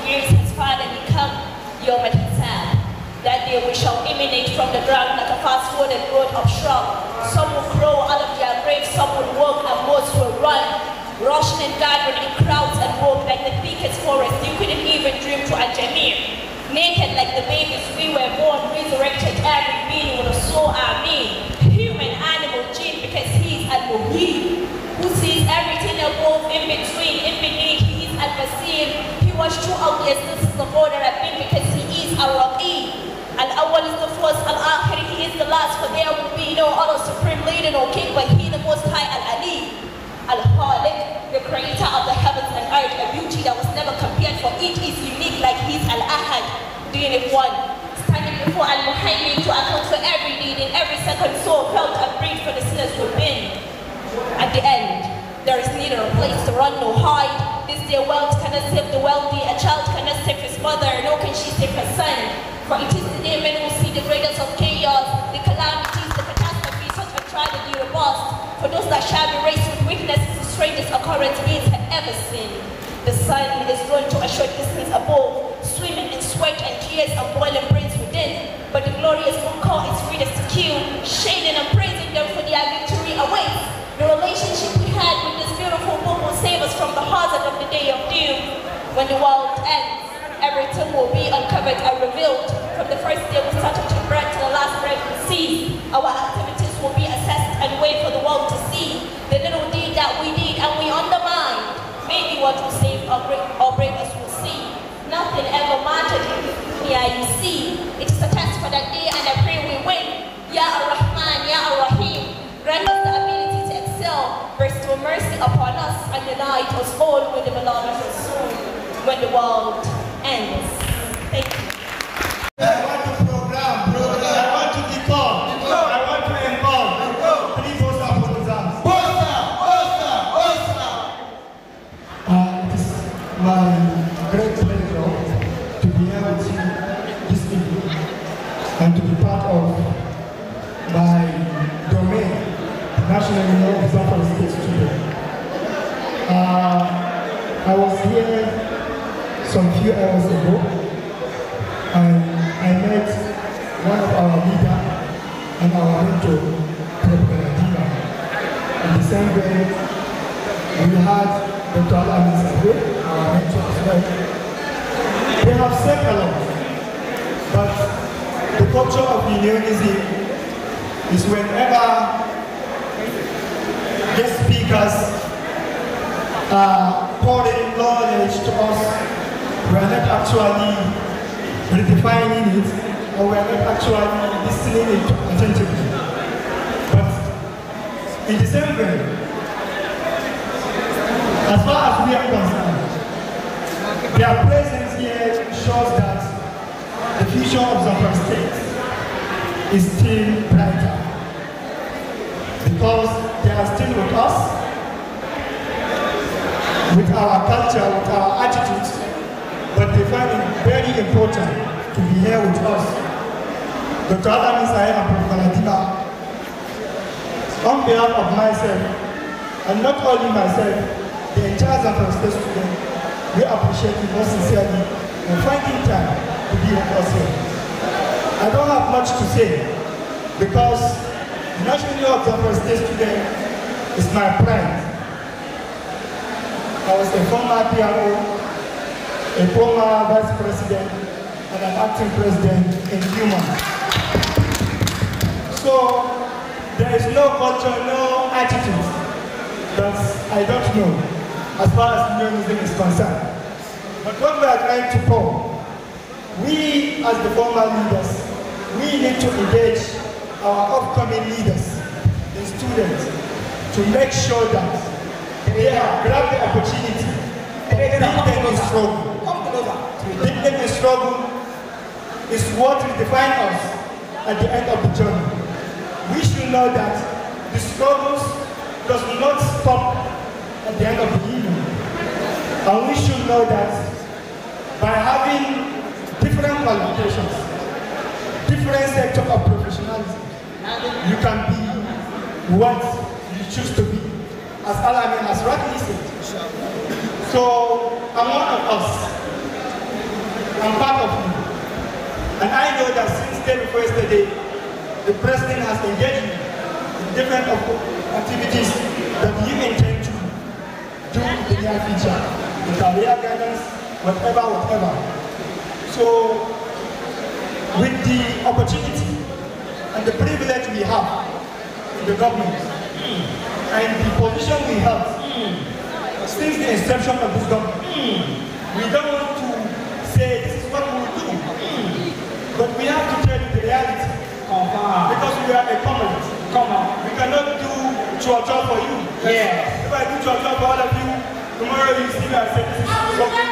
years has finally come, Yom Hisab. That day we shall emanate from the ground like a fast-forwarded road of shrub. Some will crow out of their graves, some will walk, and most will run. Rushing and gathering in crowds and walk like the thickest forest you couldn't even dream to Ajamir. Naked like the babies we were born, resurrected every being with a soul, Ameen. Human, animal, jinn, because he is Al-Muhid, who sees everything above, in between, in beneath, he is Al-Basir. He was throughout the existence of order and being because he is Al-Raqib. Al-Awwal is the first, Al-Akhir, he is the last, for there will be no other supreme leader or king, but he the most high, Al-Ali. Al-Khaliq, the creator of the heavens and earth, a beauty that was never compared, for it is unique like his Al-Ahad, doing it one. Standing before Al-Muhaymin to account for every deed in every second soul felt and breathed for the sinners within. At the end, there is neither a place to run nor hide. This day wealth cannot save the wealthy, a child cannot save his mother, nor can she save her son. For it is the day men will see the greatest of chaos, the calamities, the catastrophes, such a tragedy robust. For those that shall be raised with weaknesses, the strangest occurrence beings have ever seen. The sun is drawn to a short distance above, swimming in sweat and tears and boiling brains within. But the glorious one call its readers to kill, shading and praising them for their victory awaits. The relationship we had with this beautiful book will save us from the hazard of the day of doom. When the world ends, everything will be uncovered and revealed. From the first day we started to breath to the last breath we cease. Our activities will be assessed and wait for the world to see. The little deed that we did and we undermined, maybe what will save or break us will see. Nothing ever mattered in this dunya, you see. It is a test for that day and I pray we win. Ya Ar-Rahman, Ya Ar-Rahim, grant us the ability to excel. Bestow mercy upon us and unite us all with the beloved soul when the world ends. Thank you. I want to program, I want to decode. and to be part of my domain, the National Union of Zamfara State Students. I was here some few hours ago, and I met one of our leaders and our mentor, Propaganda. In the same way, we had Dr. Alamin Sabe, our mentor as well. They have said a lot, but the culture of unionism is whenever guest speakers are pouring knowledge to us, we are not actually redefining it, or we are not actually listening it attentively. But in the same way, as far as we are concerned, their presence here shows that the future of Zamfara State is still brighter, because they are still with us, with our culture, with our attitudes, but they find it very important to be here with us. Dr. Alamin Sabe and Propaganda, on behalf of myself, and not only myself, the entire Zamfara State student, we appreciate you most sincerely for finding time to be with us here. I don't have much to say, because the National Union of Zamfara State student is my pride. I was a former PRO, a former vice president, and an acting president in Human. So there is no culture, no attitude that I don't know as far as unionism is concerned. But what we are trying to pull, we as the former leaders, we need to engage our upcoming leaders, the students, to make sure that they have grabbed the opportunity of being in struggle. Being in struggle is what will define us at the end of the journey. We should know that the struggles does not stop at the end of the evening. And we should know that by having different qualifications, different sector of professionalism, you can be what you choose to be, as Alamin has rightly said. So I'm one of us. I'm part of you. And I know that since day before yesterday, the president has engaged me in different activities that you intend to do in the near future, the career guidance, whatever. So, with the opportunity and the privilege we have in the government, and the position we have since the inception of this government, we don't want to say this is what we will do, but we have to tell you the reality, because we are a community. We cannot do chua-chua for you. Yeah. If I do chua-chua for all of you, tomorrow you see me and say this is something.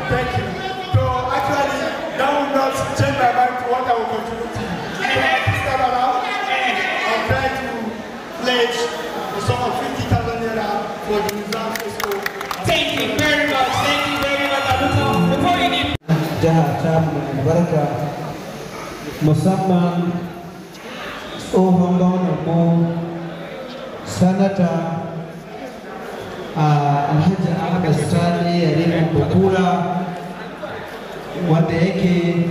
Thank you. So actually, that will not change my mind to what I will contribute to. This time around, I'm trying to pledge the sum of 50,000 naira for the Nizam School. Thank you very much. Before you need jihar tamu mai albarka, musamman tsohon gwamnanmu sanata Alhaji Ahmed Sani Yariman Bakura, wanda yake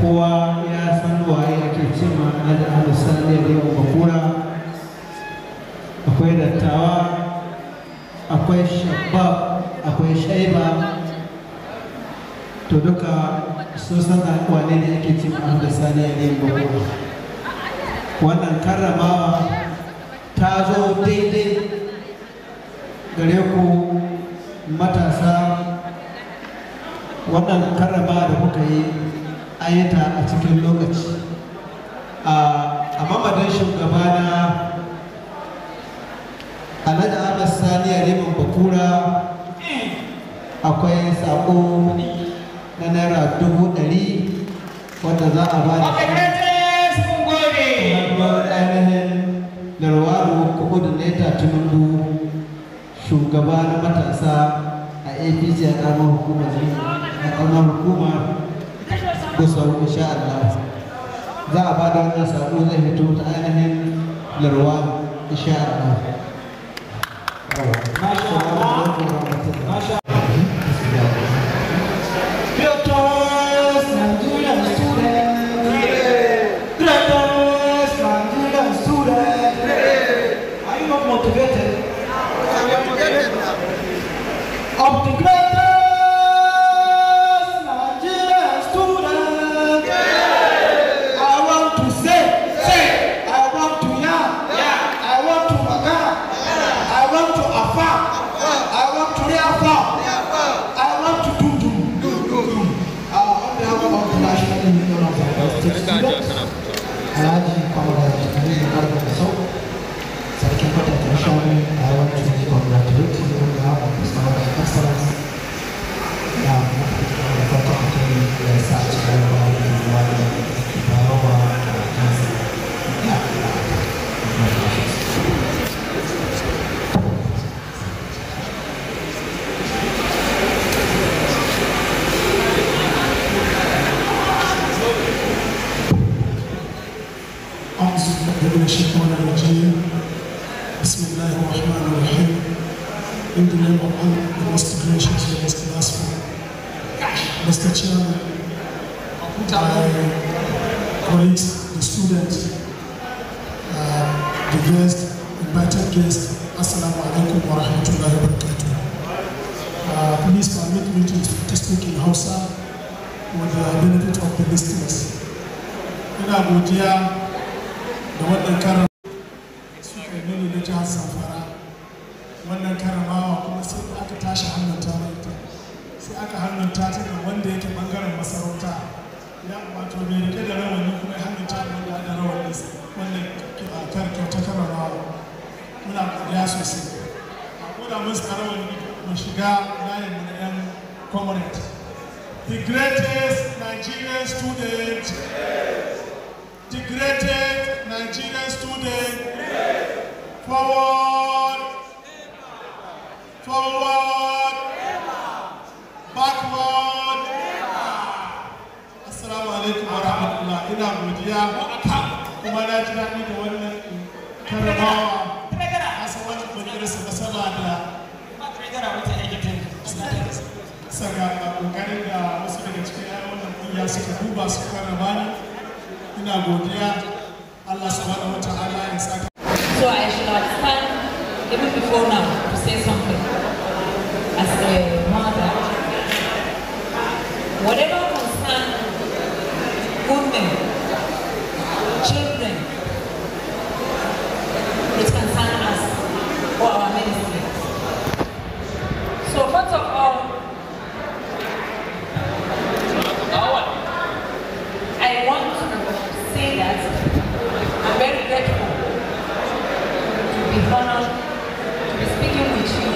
kowa ya san waye ake cewa Alhaji Ahmed Sani Yariman Bakura. Akwai dattawa, akwai shabab, akwai shaiba, to duka sun san wane ne ake cewa Ahmed Sani Yariman Bakura. Wannan karramawa ta zo daidai gare ku matasa. Wannan karrama da kuka yi ayyata a cikin lokaci. A mamadin shugabana Alhaji Ahmed Sani Yariman Bakura, akwai sako na naira 100,000 wanda za a ba da coordinator Tinubu shugaba na matasa a APC a ƙaramar hukumar Gusau insha Allah za a bada wannan sako zai fito ta ainihin larwa insha Allah. Motivated of the greatest Nigerian student. I want to say, I want to yam, I want to maga, I want to affirm, I want to reaffirm, I want to do. On behalf of the National Union of the State Students, I want to congratulate you on behalf of the Star of Excellence. In the name of Allah, the most gracious, the most merciful, Mr. Chairman, my colleagues, the students, the guests, invited guests, Assalamu alaikum wa rahmatullahi wa barakatuh. Please permit me to speak in Hausa with the benefit of the listeners. Ina godiya da wannan karan suka yi nuni na jihar Zamfara. Wannan karamawa kuma sai aka tashi hannunta mai ita sai aka hannunta ta ga wanda yake bangaren masarauta ya wato mai rike da rawani kuma ya hannunta da wanda da rawani wannan kyauta karamawa muna godiya sosai a koda mun sa rawani mu shiga layin mu na yan comrade the greatest Nigerian student the greatest Nigerian student forward forward, backward. Assalamu alaikum wa rahmatullah. Ina godiya kuma na ji daɗi da wannan karamawa. Asa wani kungiyarsa da saboda saka ƙoƙarin da wasu daga cikin yaran wannan kungiya suka duba su karama ni. Ina godiya. Allah subhanahu wa ta'ala ya saka. So I should have stand even before now to say something. As a mother, whatever concerns women, children, it concerns us or our ministry. So first of all, I want to say that I'm very grateful to be honored to be speaking with you,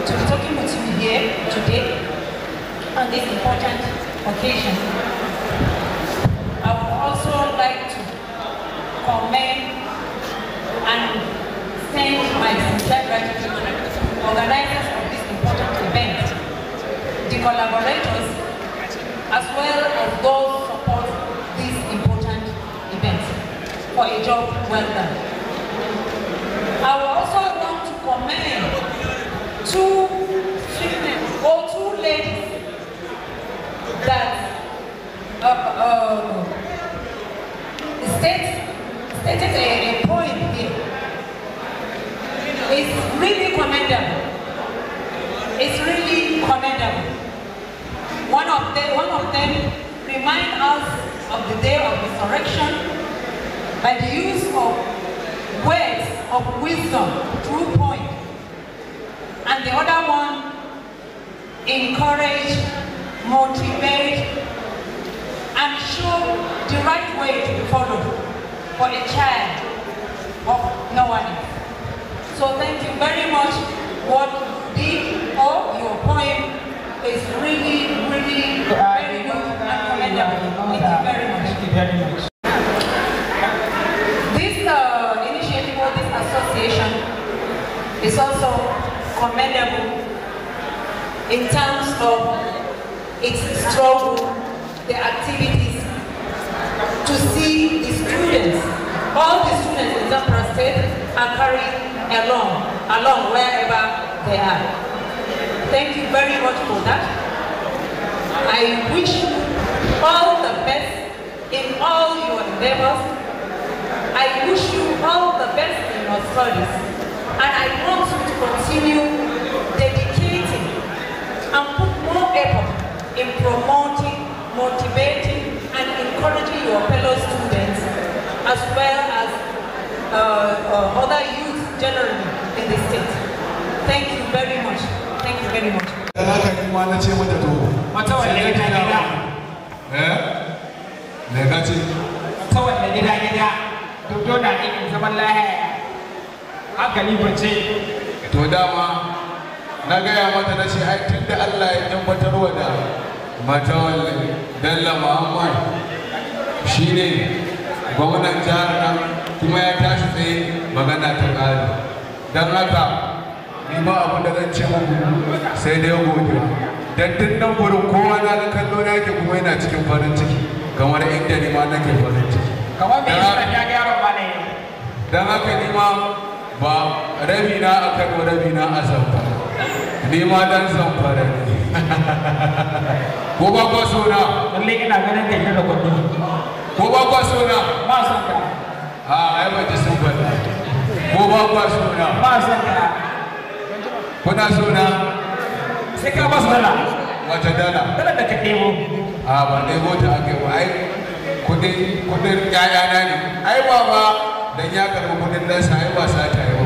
to be talking with you here today on this important occasion. I would also like to commend and send my sincere gratitude to the organizers of this important event, the collaborators, as well as those who support this important event for a job well done. I would also want to commend two ladies that stated a point here. It's really commendable. It's really commendable. One of them remind us of the day of resurrection by the use of words of wisdom through point. And the other one encourage, motivate, and show the right way to be followed for a child of no one else. So thank you very much. What you did or your poem is really, really very good and commendable. Thank you very much. Thank you very much. This initiative or this association commendable in terms of its struggle, the activities, to see the students, all the students in Zamfara State are carrying along wherever they are. Thank you very much for that. I wish you all the best in all your endeavors. I wish you all the best in your studies. And I want you to continue dedicating and put more effort in promoting, motivating, and encouraging your fellow students, as well as other youth generally in the state. Thank you very much. Thank you very much. To dama na gaya mata na ce ai tun da Allah ya tabbatar wa da Matawalle Bello Muhammad shine gwamnan jihar nan kuma ya tashi tsaye magana ta ƙare. Don haka ni ba abin da zan ce muku sai dai godiya. Dan tun nan gurin kowa na ga kallo na yake kuma yana cikin farin ciki kamar inda ni ma nake farin ciki. Kamar me yasa ya ga yaron ba ne? Dan haka ni ma ba rabi na a Kano rabi na a Zamfara. Ni ma dan Zamfara ne. Ko ba kwa sona? Lalle ina ganin kai da kuɗi. Ko ba kwa sona? Ba son ka. Ai ba ta sun bada. Ko ba kwa sona? Ba son ka. Kuna sona? Sai ka ba dala. Wata dala? Dala da ka ɗebo. Ba ɗebo ta ake ba. Ai kudin ƴaƴana ne. Ai baba dan ya karɓi kudin ɗansa ai ba sa ta yi ba.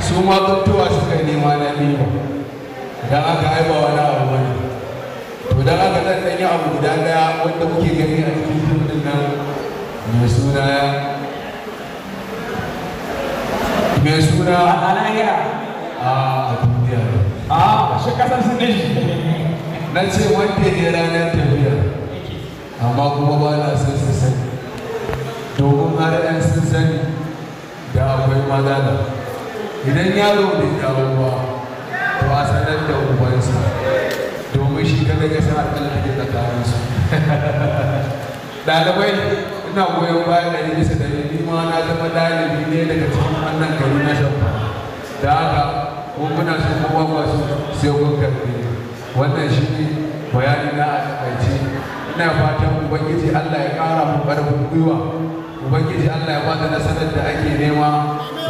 Su ma kuntuwa suka nema na nema. Dan aka ai ba wani abu bane. To dan aka dan ɗanyi abu guda ɗaya wanda muke gani a cikin filin nan mai suna a lahira a duniya. Shi kasar sun dashi. Na ce wanda ne ranar tafiya amma kuma ba na son su sani. Domin har ‘yan sun sani da akwai matsala. Idan yaro bai dawo ba, to a sanar da ubansa, domin shi kada ya san alƙalar da tsakaninsu. Ɗalibai ina goyon bayan ɗari bisa ɗari, ni ma na zama ɗalibi ne daga cikin wannan gari na Zamfara. Da haka ko muna so kowa ba su sai kun karɓe. Wannan shi ne bayani na a taƙaice. Ina fatan Ubangiji Allah ya ƙara mu ƙarfin gwiwa. Ubangiji Allah ya bada nasarar da ake nema,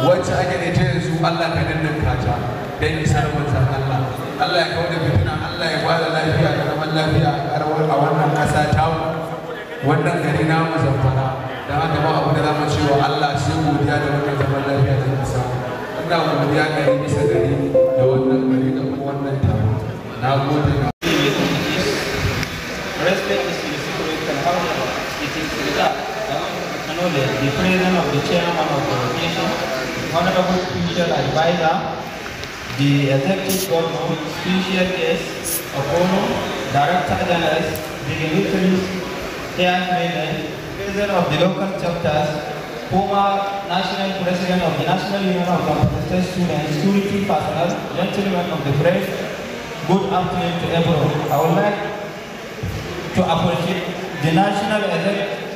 wacce ake ne ta yanzu Allah ka ninninka ta don isar manzan Allah. Allah ya kawo da fitina, Allah ya bada lafiya da zaman lafiya a wannan ƙasa ta wannan gari na mu Zamfara. Da haka ba abu da za mu cewa Allah sai godiya da wannan zaman lafiya da muka samu. Ina godiya gari bisa gari da wannan gari da kuma wannan taro. Na gode na. Respect is reciprocal, however, it is reserved. The President of the Chairman of the Occasion, Honorable Special Advisor, the Executive Governor, Special Guest of Honor, Director General, dignitaries, chairman, President of the local chapters, former National President of the National Union of Zamfara Students, security personnel, gentlemen of the press, good afternoon to everyone. I would like to appreciate the National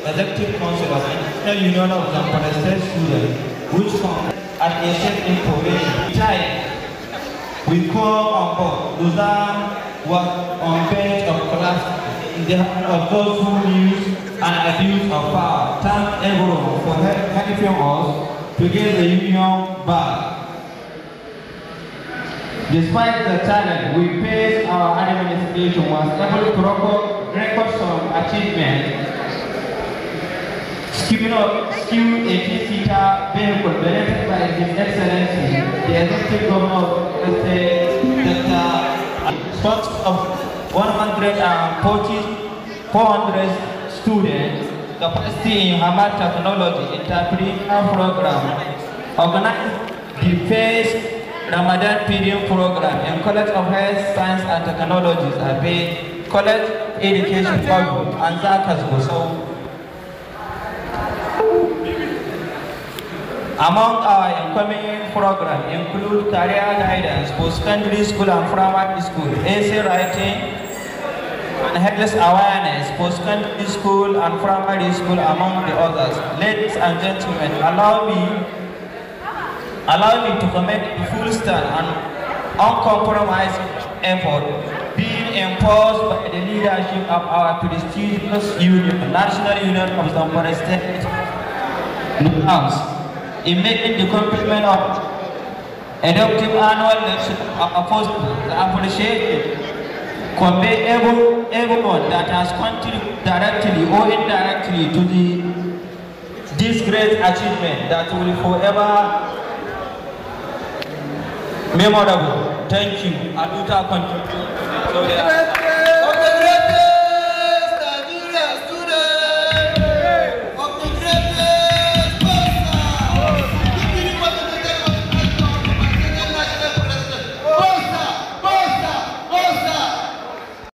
Executive Council of the National Union of Zamfara Students, which come at a set information. Time we call on board those that work on bench of class in the hand of those who use and abuse of power. Thank everyone for helping us to get the union back. Despite the challenge we faced, our administration was able to record some achievements. Skilled 18-seater vehicle donated by His Excellency, the Executive Governor of the State, Dr. of 400 students, capacity in Hamad Technology Entrepreneur Program, organized the first Ramadan feeding program in College of Health Science and Technologies, Abe, College Education Program, and Zakas Gusau. Among our incoming program include career guidance for secondary school and primary school, essay writing, and headless awareness for secondary school and primary school, among the others. Ladies and gentlemen, allow me to commit the full stand and uncompromising effort being imposed by the leadership of our prestigious union, National Union of Zamfara State Nuns, in making the compliment of adoptive annual lecture of apostles, appreciated, convey everyone that has contributed directly or indirectly to this great achievement that will forever memorable. Thank you. Aduta contribution.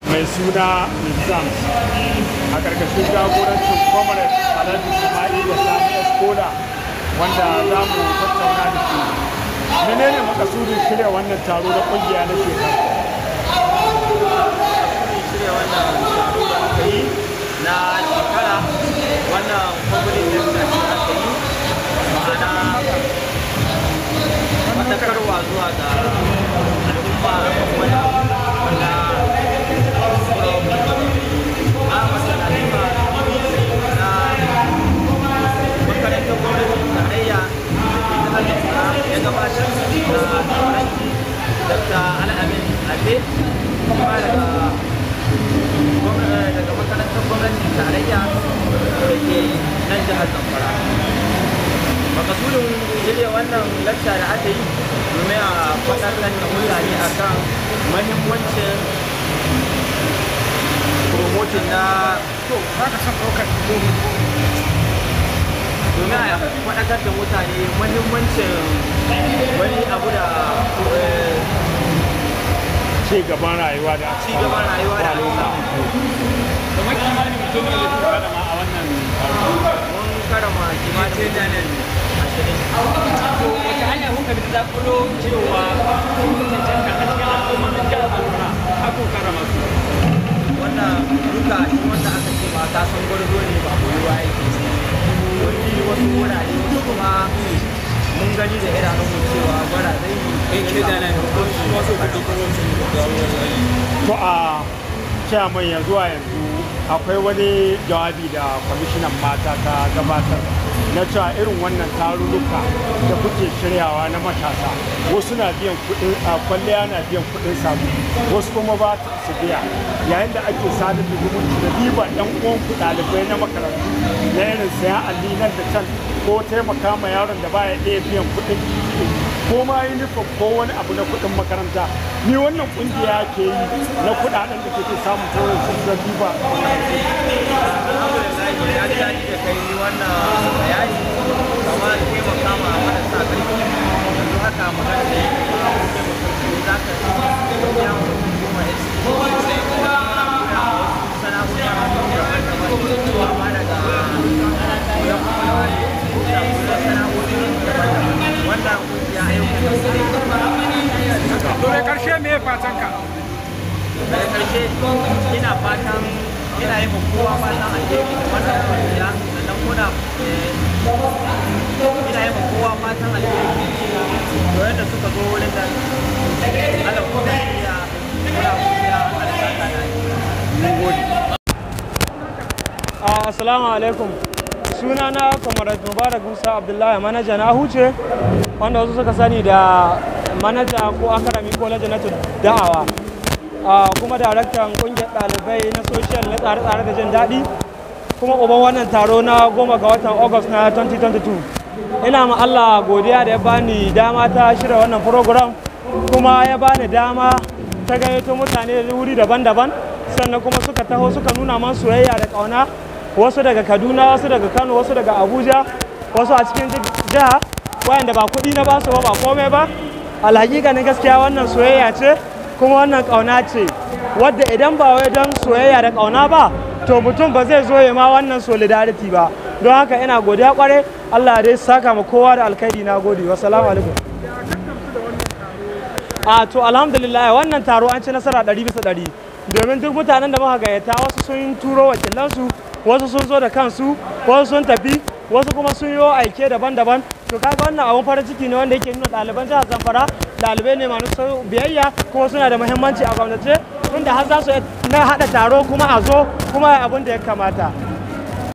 Mai suna Nizam a ƙarƙashin jagorancin Comrade Alhaji Ismail da Sani Eskola wanda za mu tattauna da shi. Menene makasudin shirya wannan taro na ƙungiya na shekara? Shirya wannan taro da aka yi na shekara, wannan public lecture da aka yi, ma'ana matakarwa zuwa ga al'umma wani abu wanda makarantar gwamnatin tarayya ya gabatar da turanci Dr. Al'amin Abe kuma daga makarantar gwamnatin tarayya da ke nan jihar Zamfara. Makasudin shirya wannan lakca da aka yi domin a faɗakar da mutane akan mahimmancin promoting na domin a faɗakar da mutane mahimmancin wani abu da ci gaban rayuwa da al'umma. Kamar kimanin mutum ne da suka karama a wannan mun karama kimanin mutanen 20. Wace hanya kuka bi da zakulo cewa kun cancanta a cikin al'umma na jihar Zamfara har kun karama su? Wannan duka shi wanda aka ce ma ka san gwarzo ne ba koyuwa yake wani wasu wurare wasu kuma mun gani da idanunmu cewa gwara zai yi to a chairman ya zuwa yanzu akwai wani jawabi da kwamishinan mata ta gabatar na cewa irin wannan tarurruka da kuke shiryawa na matasa wasu na biyan kuɗin kwalliya na biyan kuɗin sabulu wasu kuma ba su biya yayin da ake sadar da zumunci da riba ɗan uwan ku ɗalibai na makarantu na irin sayan alli nan da can ko taimaka ma yaron da baya iya biyan kuɗin ko ma uniform ko wani abu na kuɗin makaranta ni wannan kungiya ke yi na kuɗaɗen da ke samun taurin su da riba kamar taimaka ma marasa ƙarfi yanzu haka magana da yake za ka biya wa hukumar daga karshe me fatanka? Daga karshe ina fatan ina yi ma kowa fatan alheri da wannan kungiya sannan muna ina yi ma kowa fatan alheri to yadda suka zo wurin da Allah kuma ya muna godiya Allah ya saka da mun gode. Assalamu alaikum. Sunana Comrade Mubarak Musa Abdullahi, manaja na Huce, wanda wasu suka sani da manaja ko akarami ko lajanatu da'awa, kuma daraktan kungiyar ɗalibai na social na tsare-tsare da jin daɗi, kuma uban wannan taro na 10 ga watan August na 2022. Ina ma Allah godiya da ya bani dama ta shirya wannan program, kuma ya bani dama ta gayyato mutane da wuri daban-daban, sannan kuma suka taho suka nuna man soyayya da ƙauna, wasu daga Kaduna, wasu daga Kano, wasu daga Abuja, wasu a cikin jiha, wayanda ba kuɗi na basu ba komai ba. Alhaƙiƙanin gaskiya wannan soyayya ce kuma wannan ƙauna ce wadda idan ba wai don soyayya da ƙauna ba to mutum ba zai zo ya ma wannan solidarity ba. don haka ina godiya kware Allah dai saka ma kowa da alkhairi na gode wassalamu alaikum to alhamdulillah wannan taro an ci nasara 100% domin duk mutanen da muka gayyata wasu sun turo wakilansu wasu sun zo da kansu wasu sun tafi wasu kuma sun yi aike daban-daban to kaga wannan abun farin ciki ne wanda yake nuna ɗaliban jihar Zamfara ɗalibai ne masu biyayya kuma suna da muhimmanci a gwamnati tunda har za su na haɗa taro kuma a zo kuma abin da ya kamata